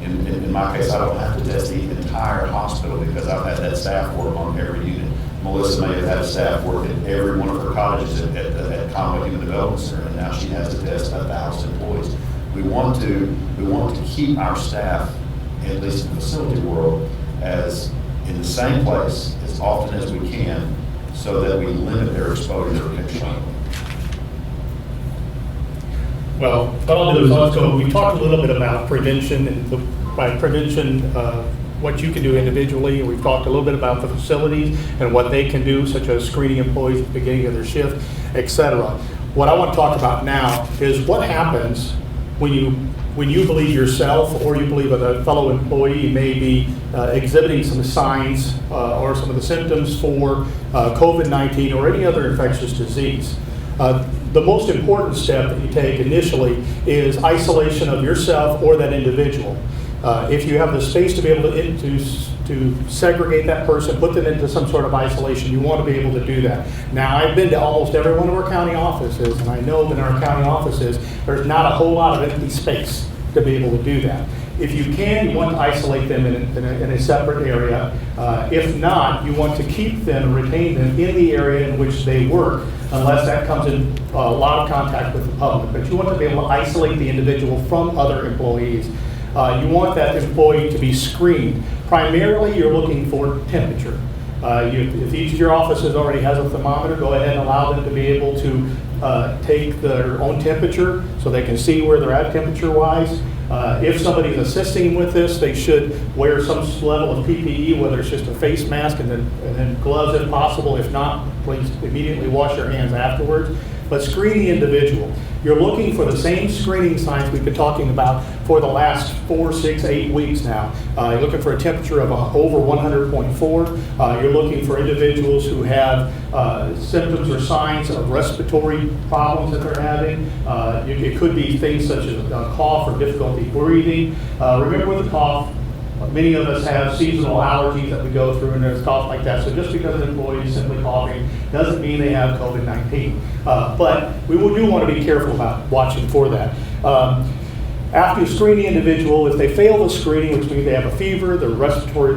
in my case, I don't have to test the entire hospital because I've had that staff work on every unit. Melissa may have had staff work at every one of her cottages at Conway Human Development Center, and now she has to test 1,000 employees. We want to keep our staff, at least in the facility world, as in the same place as often as we can, so that we limit their exposure potentially. Well, what I'll do is we talked a little bit about prevention, and by prevention, what you can do individually. We've talked a little bit about the facilities and what they can do, such as screening employees at the beginning of their shift, etc. What I want to talk about now is what happens when you believe yourself or you believe a fellow employee may be exhibiting some signs or some of the symptoms for COVID-19 or any other infectious disease. The most important step that you take initially is isolation of yourself or that individual. If you have the space to be able to to segregate that person, put them into some sort of isolation, you want to be able to do that. Now, I've been to almost every one of our county offices, and I know that in our county offices, there's not a whole lot of empty space to be able to do that. If you can, you want to isolate them in a separate area. If not, you want to keep them and retain them in the area in which they work, unless that comes in a lot of contact with the public. But you want to be able to isolate the individual from other employees. You want that employee to be screened. Primarily, you're looking for temperature. If each of your offices already has a thermometer, go ahead and allow them to be able to take their own temperature so they can see where they're at temperature-wise. If somebody's assisting with this, they should wear some level of PPE, whether it's just a face mask and then gloves if possible. If not, please immediately wash your hands afterwards. But screen the individual. You're looking for the same screening signs we've been talking about for the last 4, 6, 8 weeks now. You're looking for a temperature of over 100.4. You're looking for individuals who have symptoms or signs of respiratory problems that they're having. It could be things such as a cough or difficulty breathing. Remember with the cough, many of us have seasonal allergies that we go through, and there's cough like that. So just because an employee is simply coughing doesn't mean they have COVID-19. But we do want to be careful about watching for that. After you screen the individual, if they fail the screening, which means they have a fever, there's respiratory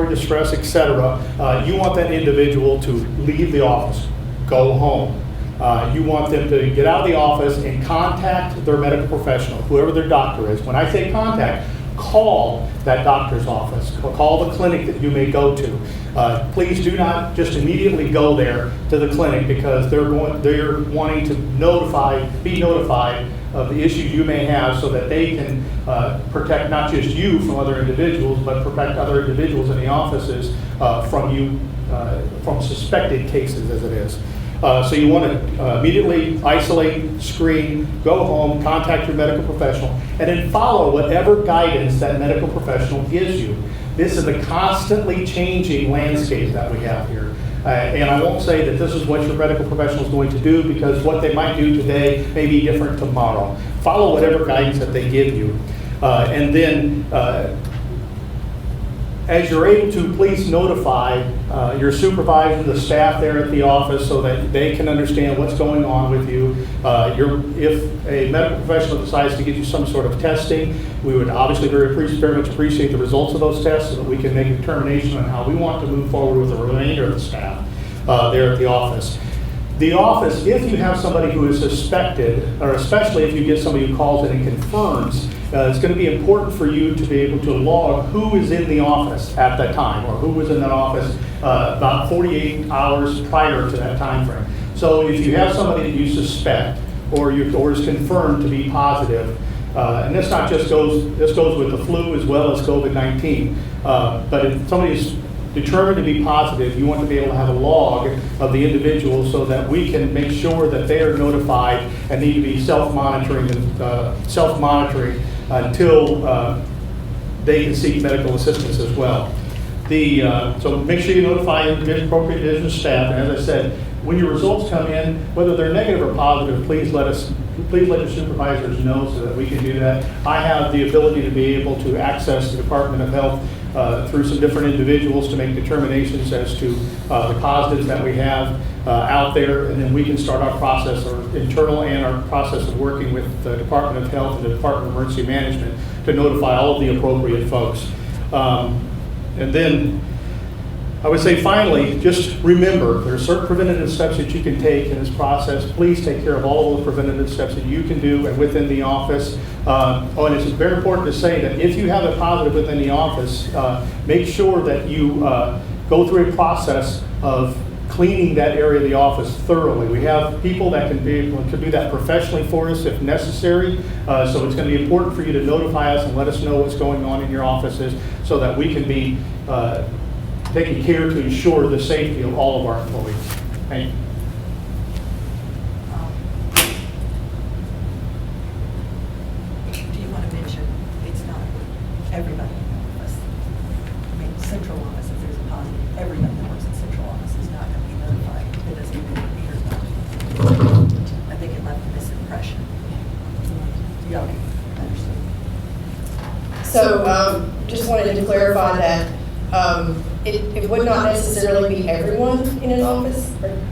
distress, etc., you want that individual to leave the office, go home. You want them to get out of the office and contact their medical professional, whoever their doctor is. When I say contact, call that doctor's office, call the clinic that you may go to. Please do not just immediately go there to the clinic, because they're wanting to be notified of the issues you may have, so that they can protect not just you from other individuals, but protect other individuals in the offices from suspected cases as it is. So you want to immediately isolate, screen, go home, contact your medical professional, and then follow whatever guidance that medical professional gives you. This is a constantly changing landscape that we have here. And I won't say that this is what your medical professional is going to do, because what they might do today may be different tomorrow. Follow whatever guidance that they give you. And then as you're able to, please notify your supervisor, the staff there at the office, so that they can understand what's going on with you. If a medical professional decides to give you some sort of testing, we would obviously very much appreciate the results of those tests, so that we can make a determination on how we want to move forward with the remainder of the staff there at the office. The office, if you have somebody who is suspected, or especially if you get somebody who calls in and confirms, it's going to be important for you to be able to log who is in the office at that time, or who was in that office about 48 hours prior to that time frame. So if you have somebody that you suspect or is confirmed to be positive, and this goes with the flu as well as COVID-19, but if somebody is determined to be positive, you want to be able to have a log of the individual, so that we can make sure that they are notified and need to be self-monitoring until they can seek medical assistance as well. So make sure you notify your appropriate business staff. And as I said, when your results come in, whether they're negative or positive, please let your supervisors know, so that we can do that. I have the ability to be able to access the Department of Health through some different individuals to make determinations as to the positives that we have out there, and then we can start our process, our internal and our process of working with the Department of Health and the Department of Emergency Management to notify all of the appropriate folks. And then I would say finally, just remember, there are certain preventative steps that you can take in this process. Please take care of all those preventative steps that you can do and within the office. And it's very important to say that if you have a positive within the office, make sure that you go through a process of cleaning that area of the office thoroughly. We have people that can do that professionally for us if necessary. So it's going to be important for you to notify us and let us know what's going on in your offices, so that we can be taking care to ensure the safety of all of our employees. Thank you. Do you want to mention, it's not everybody in the office? I mean, central office, if there's a positive, everybody that works in central office is not going to be notified. It doesn't mean that Peter's not. I think it left a misimpression. Yeah, okay, understood. So just wanted to clarify that It would not necessarily be everyone in an office.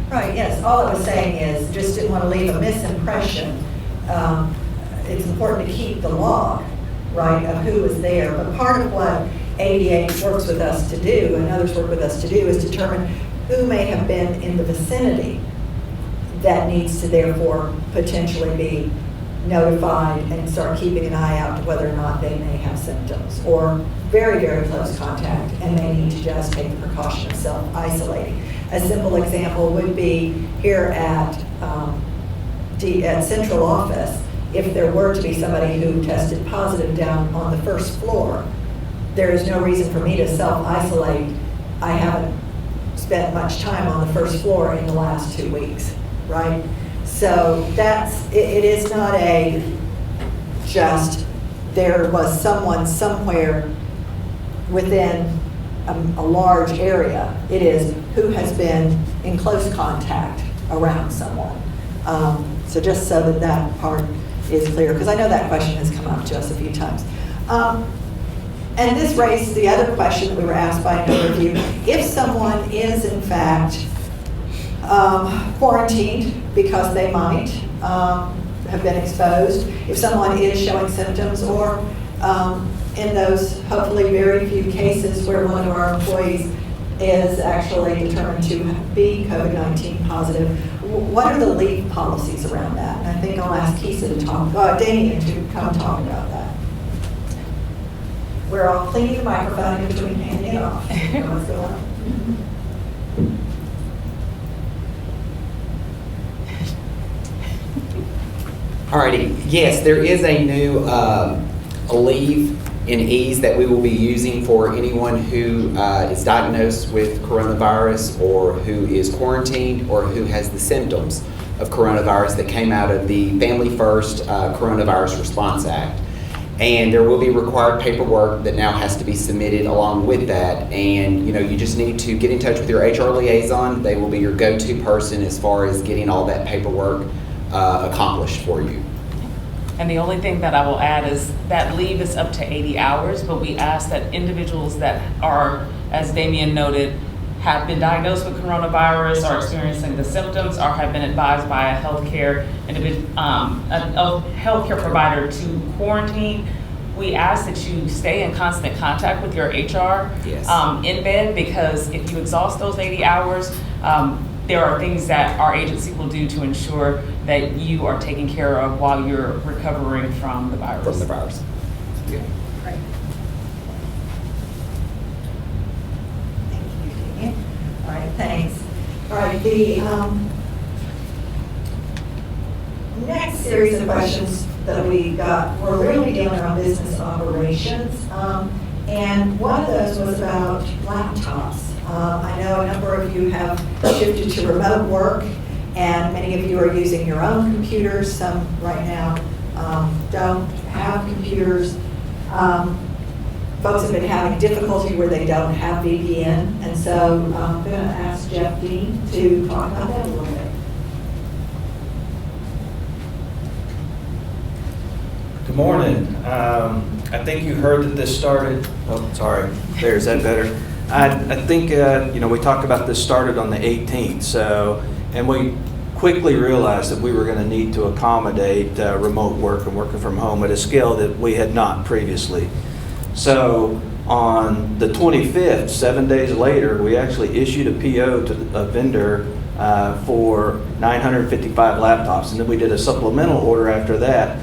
Right, yes, all I was saying is, just didn't want to leave a misimpression. It's important to keep the log, right, of who was there. But part of what ADH works with us to do, and others work with us to do, is determine who may have been in the vicinity that needs to therefore potentially be notified and start keeping an eye out to whether or not they may have symptoms or very, very close contact and they need to just take the precaution of self-isolating. A simple example would be here at central office, if there were to be somebody who tested positive down on the first floor, there is no reason for me to self-isolate. I haven't spent much time on the first floor in the last 2 weeks, right? So it is not just there was someone somewhere within a large area. It is who has been in close contact around someone. So just so that part is clear, because I know that question has come up to us a few times. And this raises the other question that we were asked by a number of you. If someone is in fact quarantined because they might have been exposed, if someone is showing symptoms, or in those hopefully very few cases where one of our employees is actually determined to be COVID-19 positive, what are the leave policies around that? And I think I'll ask Kisa to Damien to come talk about that. We're all cleaning the microphone in between handing it off. You know what's going on. Alrighty, yes, there is a new leave in ease that we will be using for anyone who is diagnosed with coronavirus or who is quarantined or who has the symptoms of coronavirus that came out of the Family First Coronavirus Response Act. And there will be required paperwork that now has to be submitted along with that. And you just need to get in touch with your HR liaison. They will be your go-to person as far as getting all that paperwork accomplished for you. And the only thing that I will add is that leave is up to 80 hours, but we ask that individuals that are, as Damien noted, have been diagnosed with coronavirus, are experiencing the symptoms, or have been advised by a healthcare provider to quarantine. We ask that you stay in constant contact with your HR in bed, because if you exhaust those 80 hours, there are things that our agency will do to ensure that you are taken care of while you're recovering from the virus. Yeah. Right. Thank you, Damien. All right, thanks. All right, the next series of questions that we got were really dealing around business operations. And one of those was about laptops. I know a number of you have shifted to remote work, and many of you are using your own computers. Some right now don't have computers. Folks have been having difficulty where they don't have VPN, and so I'm going to ask Jeff Dean to talk about that a little bit. Good morning. I think you heard that this started. Oh, sorry. Is that better? I think we talked about this started on the 18th. So, and we quickly realized that we were going to need to accommodate remote work and working from home at a scale that we had not previously. So on the 25th, 7 days later, we actually issued a PO to a vendor for 955 laptops, and then we did a supplemental order after that.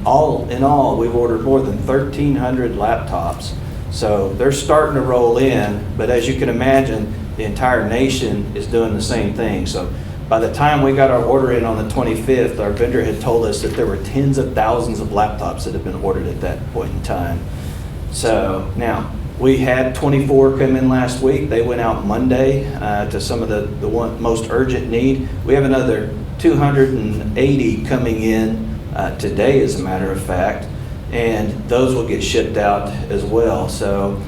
All in all, we've ordered more than 1,300 laptops. So they're starting to roll in, but as you can imagine, the entire nation is doing the same thing. So by the time we got our order in on the 25th, our vendor had told us that there were tens of thousands of laptops that had been ordered at that point in time. So now, we had 24 come in last week. They went out Monday to some of the most urgent need. We have another 280 coming in today, as a matter of fact, and those will get shipped out as well. So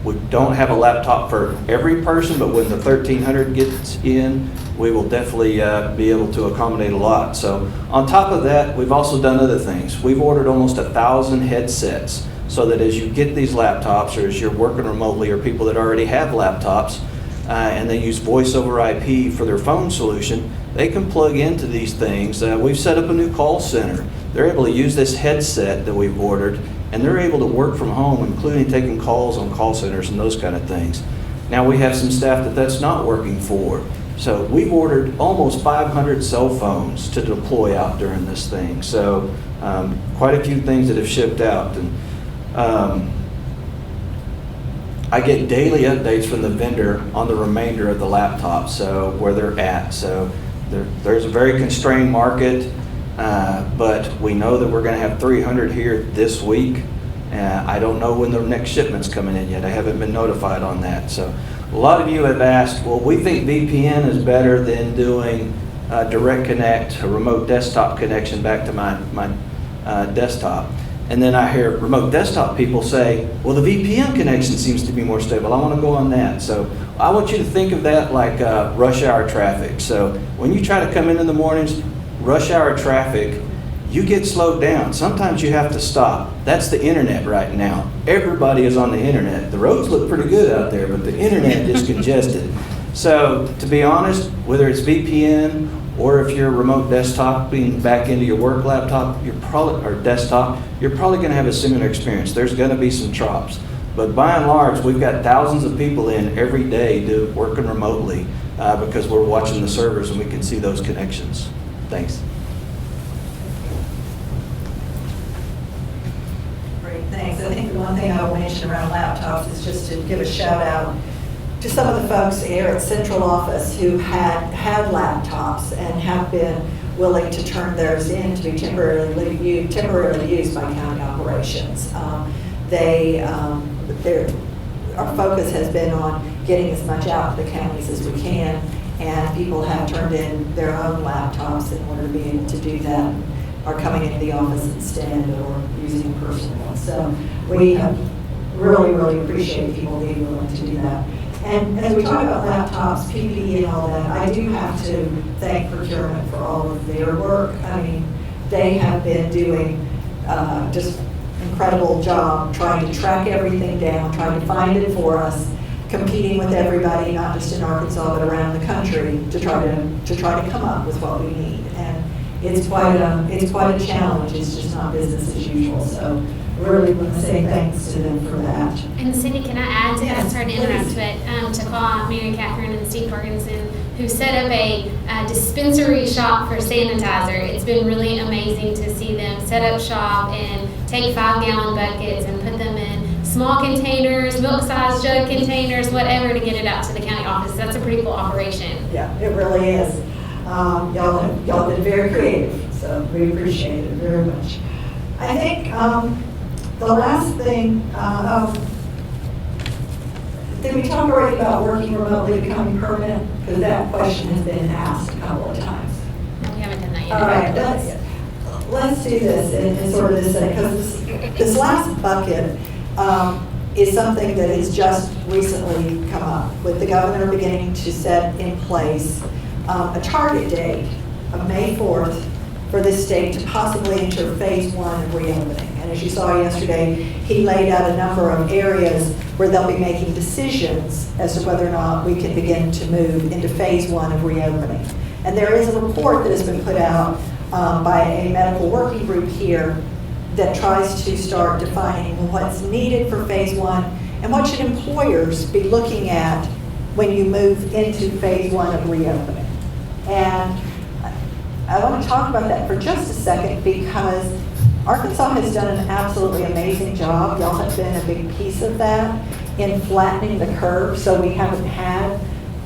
we don't have a laptop for every person, but when the 1,300 gets in, we will definitely be able to accommodate a lot. So on top of that, we've also done other things. We've ordered almost 1,000 headsets so that as you get these laptops, or as you're working remotely, or people that already have laptops, and they use voice over IP for their phone solution, they can plug into these things. We've set up a new call center. They're able to use this headset that we've ordered, and they're able to work from home, including taking calls on call centers and those kind of things. Now we have some staff that's not working for. So we've ordered almost 500 cell phones to deploy out during this thing. So quite a few things that have shipped out. And I get daily updates from the vendor on the remainder of the laptops, so where they're at. So there's a very constrained market, but we know that we're going to have 300 here this week. I don't know when the next shipment's coming in yet. I haven't been notified on that. So a lot of you have asked, well, we think VPN is better than doing direct connect, a remote desktop connection back to my desktop. And then I hear remote desktop people say, well, the VPN connection seems to be more stable. I want to go on that. So I want you to think of that like rush hour traffic. So when you try to come in the mornings, rush hour traffic, you get slowed down. Sometimes you have to stop. That's the internet right now. Everybody is on the internet. The roads look pretty good out there, but the internet is congested. So to be honest, whether it's VPN or if you're remote desktop being back into your work laptop, or desktop, you're probably going to have a similar experience. There's going to be some drops. But by and large, we've got thousands of people in every day working remotely because we're watching the servers and we can see those connections. Thanks. Great, thanks. I think the one thing I will mention around laptops is just to give a shout out to some of the folks here at Central Office who had laptops and have been willing to turn theirs in to be temporarily used by county operations. Our focus has been on getting as much out to the counties as we can, and people have turned in their own laptops in order to be able to do that, are coming into the office instead or using a personal one. So we have really, really appreciate people being willing to do that. And as we talk about laptops, PPE and all that, I do have to thank procurement for all of their work. I mean, they have been doing just incredible job trying to track everything down, trying to find it for us, competing with everybody, not just in Arkansas, but around the country to try to come up with what we need. And it's quite a challenge. It's just not business as usual. So really want to say thanks to them for that. And Cindy, can I add to that? Yes, Sorry to interrupt, but to call out Mary Catherine and Steve Ferguson, who set up a dispensary shop for sanitizer. It's been really amazing to see them set up shop and take 5-gallon buckets and put them in small containers, milk-sized jug containers, whatever, to get it out to the county office. That's a pretty cool operation. Yeah, it really is. Y'all have been very creative, so we appreciate it very much. I think the last thing, did we talk already about working remotely becoming permanent? Because that question has been asked a couple of times. No, we haven't done that yet. All right, let's do this in sort of this, because this last bucket is something that has just recently come up, with the governor beginning to set in place a target date of May 4th for this state to possibly enter phase 1 of reopening. And as you saw yesterday, he laid out a number of areas where they'll be making decisions as to whether or not we can begin to move into phase 1 of reopening. And there is a report that has been put out by a medical working group here that tries to start defining what's needed for phase 1 and what should employers be looking at when you move into phase 1 of reopening. And I want to talk about that for just a second, because Arkansas has done an absolutely amazing job. Y'all have been a big piece of that in flattening the curve, so we haven't had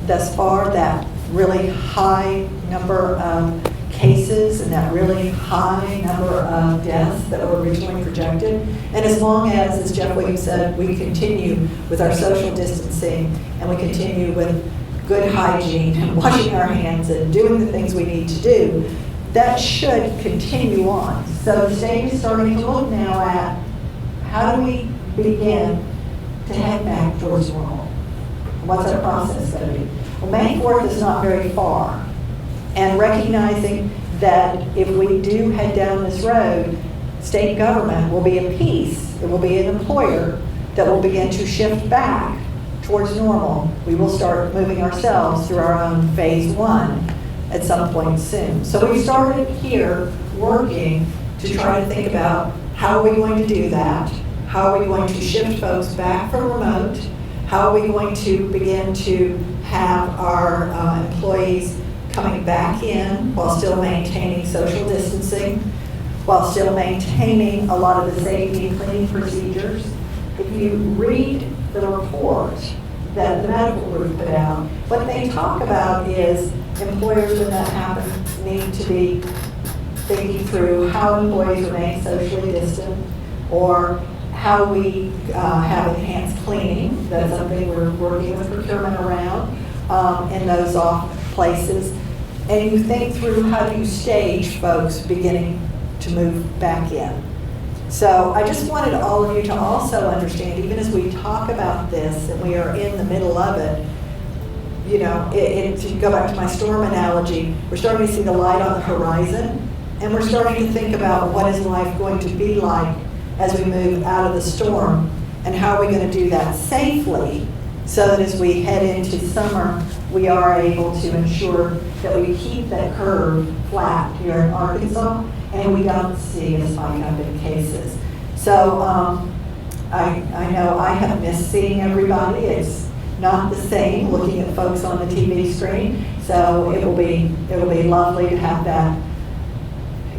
thus far that really high number of cases and that really high number of deaths that were originally projected. And as long as Jeff Williams said, we continue with our social distancing and we continue with good hygiene and washing our hands and doing the things we need to do, that should continue on. So the state is starting to look now at how do we begin to head back towards normal? What's our process going to be? Well, May 4th is not very far. And recognizing that if we do head down this road, state government will be at peace it will be an employer that will begin to shift back towards normal. We will start moving ourselves through our own phase 1 at some point soon. So we started here working to try to think about how are we going to do that? How are we going to shift folks back from remote? How are we going to begin to have our employees coming back in while still maintaining social distancing, while still maintaining a lot of the safety and cleaning procedures? If you read the report that the medical group put out, what they talk about is employers, when that happens, need to be thinking through how employees remain socially distant, or how we have enhanced cleaning. That's something we're working with procurement around in those off places. And you think through how do you stage folks beginning to move back in. So I just wanted all of you to also understand, even as we talk about this and we are in the middle of it, you know, to go back to my storm analogy, we're starting to see the light on the horizon, and we're starting to think about what is life going to be like as we move out of the storm, and how are we going to do that safely so that as we head into summer, we are able to ensure that we keep that curve flat here in Arkansas and we don't see a spike up in cases. So I know I have missed seeing everybody. It's not the same looking at folks on the TV screen. So it'll be lovely to have that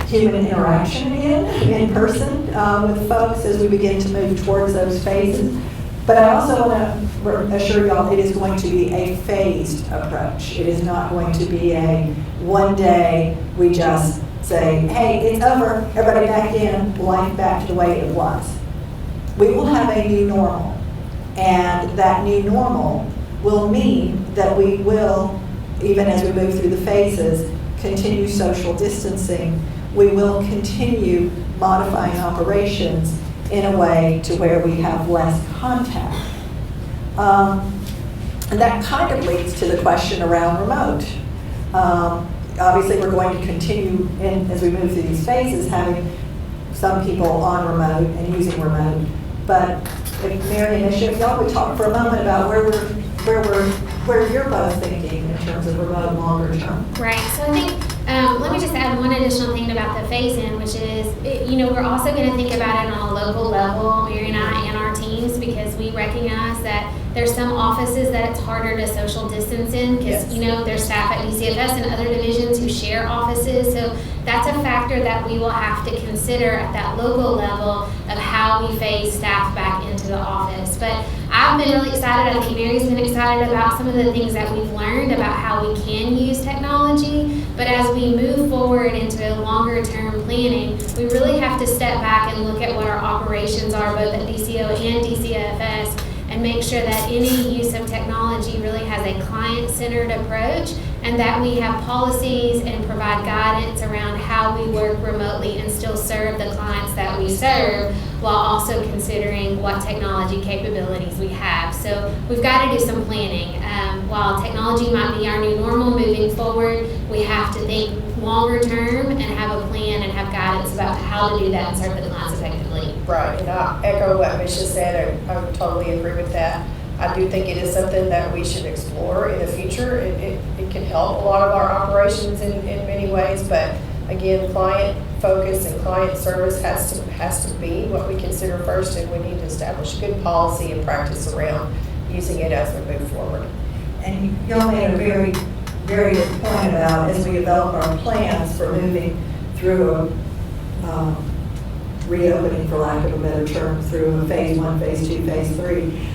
human interaction again in person with folks as we begin to move towards those phases. But I also want to assure y'all it is going to be a phased approach. It is not going to be a one day we just say, hey, it's over, everybody back in, life back to the way it was. We will have a new normal. And that new normal will mean that we will, even as we move through the phases, continue social distancing. We will continue modifying operations in a way to where we have less contact. And that kind of leads to the question around remote. Obviously, we're going to continue, as we move through these phases, having some people on remote and using remote. But if Mary and Bishop, y'all would talk for a moment about where you're both thinking in terms of remote longer term. Right. So I think let me just add one additional thing about the phase-in, which is, we're also going to think about it on a local level, Mary and I and our teams, because we recognize that there's some offices that it's harder to social distance in because, there's staff at DCFS and other divisions who share offices. So that's a factor that we will have to consider at that local level of how we phase staff back into the office. But I've been really excited. I think Mary's been excited about some of the things that we've learned about how we can use technology. But as we move forward into longer term planning, we really have to step back and look at what our operations are, both at DCO and DCFS, and make sure that any use of technology really has a client-centered approach, and that we have policies and provide guidance around how we work remotely and still serve the clients that we serve, while also considering what technology capabilities we have. So we've got to do some planning. While technology might be our new normal moving forward, we have to think longer term and have a plan and have guidance about how to do that and serve the clients effectively. Right, and I echo what Misha said. I totally agree with that. I do think it is something that we should explore in the future. It can help a lot of our operations in many ways, but again, client focus and client service has to be what we consider first, and we need to establish good policy and practice around using it as we move forward. And y'all made a very, very good point about as we develop our plans for moving through a reopening, for lack of a better term, through a phase 1, phase 2, phase 3.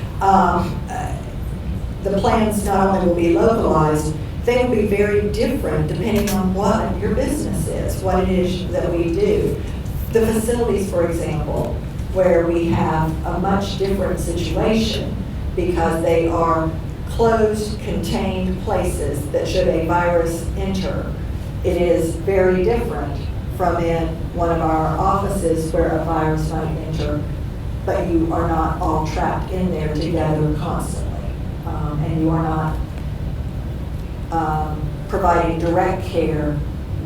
The plans not only will be localized, they will be very different depending on what your business is, what it is that we do. The facilities, for example, where we have a much different situation because they are closed, contained places that should a virus enter, it is very different from in one of our offices where a virus might enter, but you are not all trapped in there together constantly. And you are not providing direct care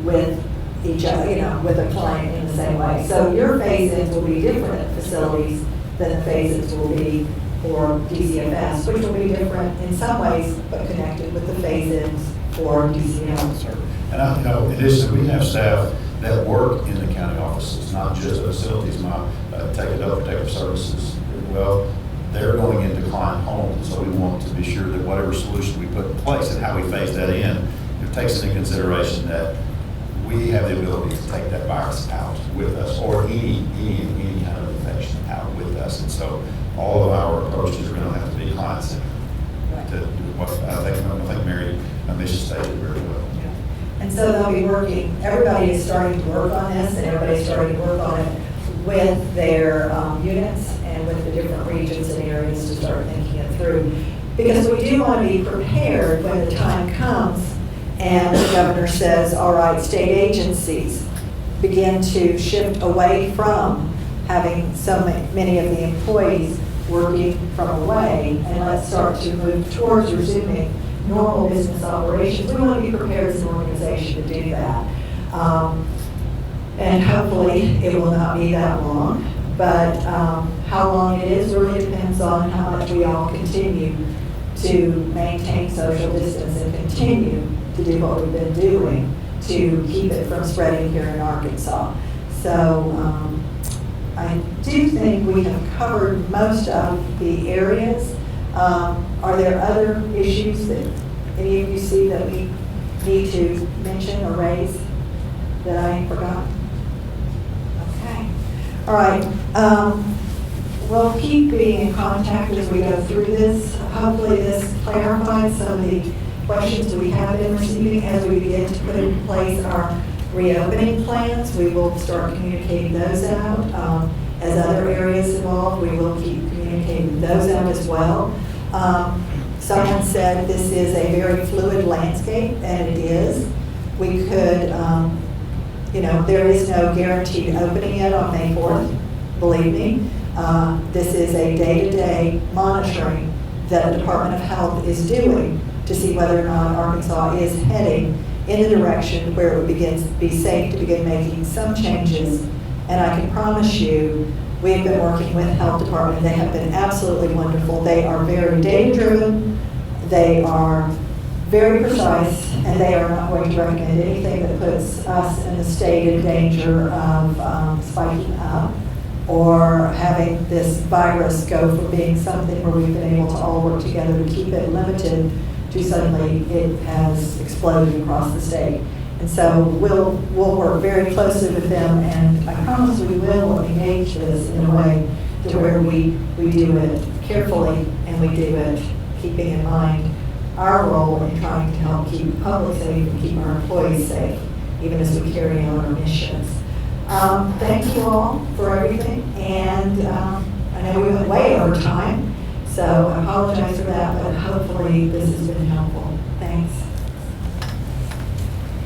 with each other, with a client in the same way. So your phase-ins will be different at facilities than the phases will be for DCFS, which will be different in some ways, but connected with the phase-ins for DCFS. And in addition, we have staff that work in the county offices, not just facilities, take adult protective services. Well, they're going into client homes, so we want to be sure that whatever solution we put in place and how we phase that in, it takes into consideration that we have the ability to take that virus out with us, or any kind of infection out with us. And so all of our approaches are going to have to be client-centered. To do what I think Mary Misha stated very well. And so they'll be working, everybody is starting to work on this, and everybody's starting to work on it with their units and with the different regions and areas to start thinking it through. Because we do want to be prepared when the time comes and the governor says, all right, state agencies begin to shift away from having so many of the employees working from away, and let's start to move towards resuming normal business operations. We want to be prepared as an organization to do that. And hopefully it will not be that long, but how long it is really depends on how much we all continue to maintain social distance and continue to do what we've been doing to keep it from spreading here in Arkansas. So I do think we have covered most of the areas. Are there other issues that any of you see that we need to mention or raise that I forgot? Okay. All right. We'll keep being in contact as we go through this. Hopefully this clarifies some of the questions we have been receiving as we begin to put in place our reopening plans. We will start communicating those out. As other areas involved, we will keep communicating those out as well. Someone said this is a very fluid landscape, and it is. We could, there is no guaranteed opening yet on May 4th, believe me. This is a day-to-day monitoring that the Department of Health is doing to see whether or not Arkansas is heading in the direction where it would be safe to begin making some changes. And I can promise you, we have been working with the Health Department. They have been absolutely wonderful. They are very data-driven. They are very precise, and they are not going to recommend anything that puts us in a state of danger of spiking up or having this virus go from being something where we've been able to all work together to keep it limited to suddenly it has exploded across the state. And so we'll work very closely with them, and I promise we will engage this in a way to where we do it carefully and we do it keeping in mind our role in trying to help keep the public safe and keep our employees safe, even as we carry out our missions. Thank you all for everything, and I know we went way over time, so I apologize for that, but hopefully this has been helpful.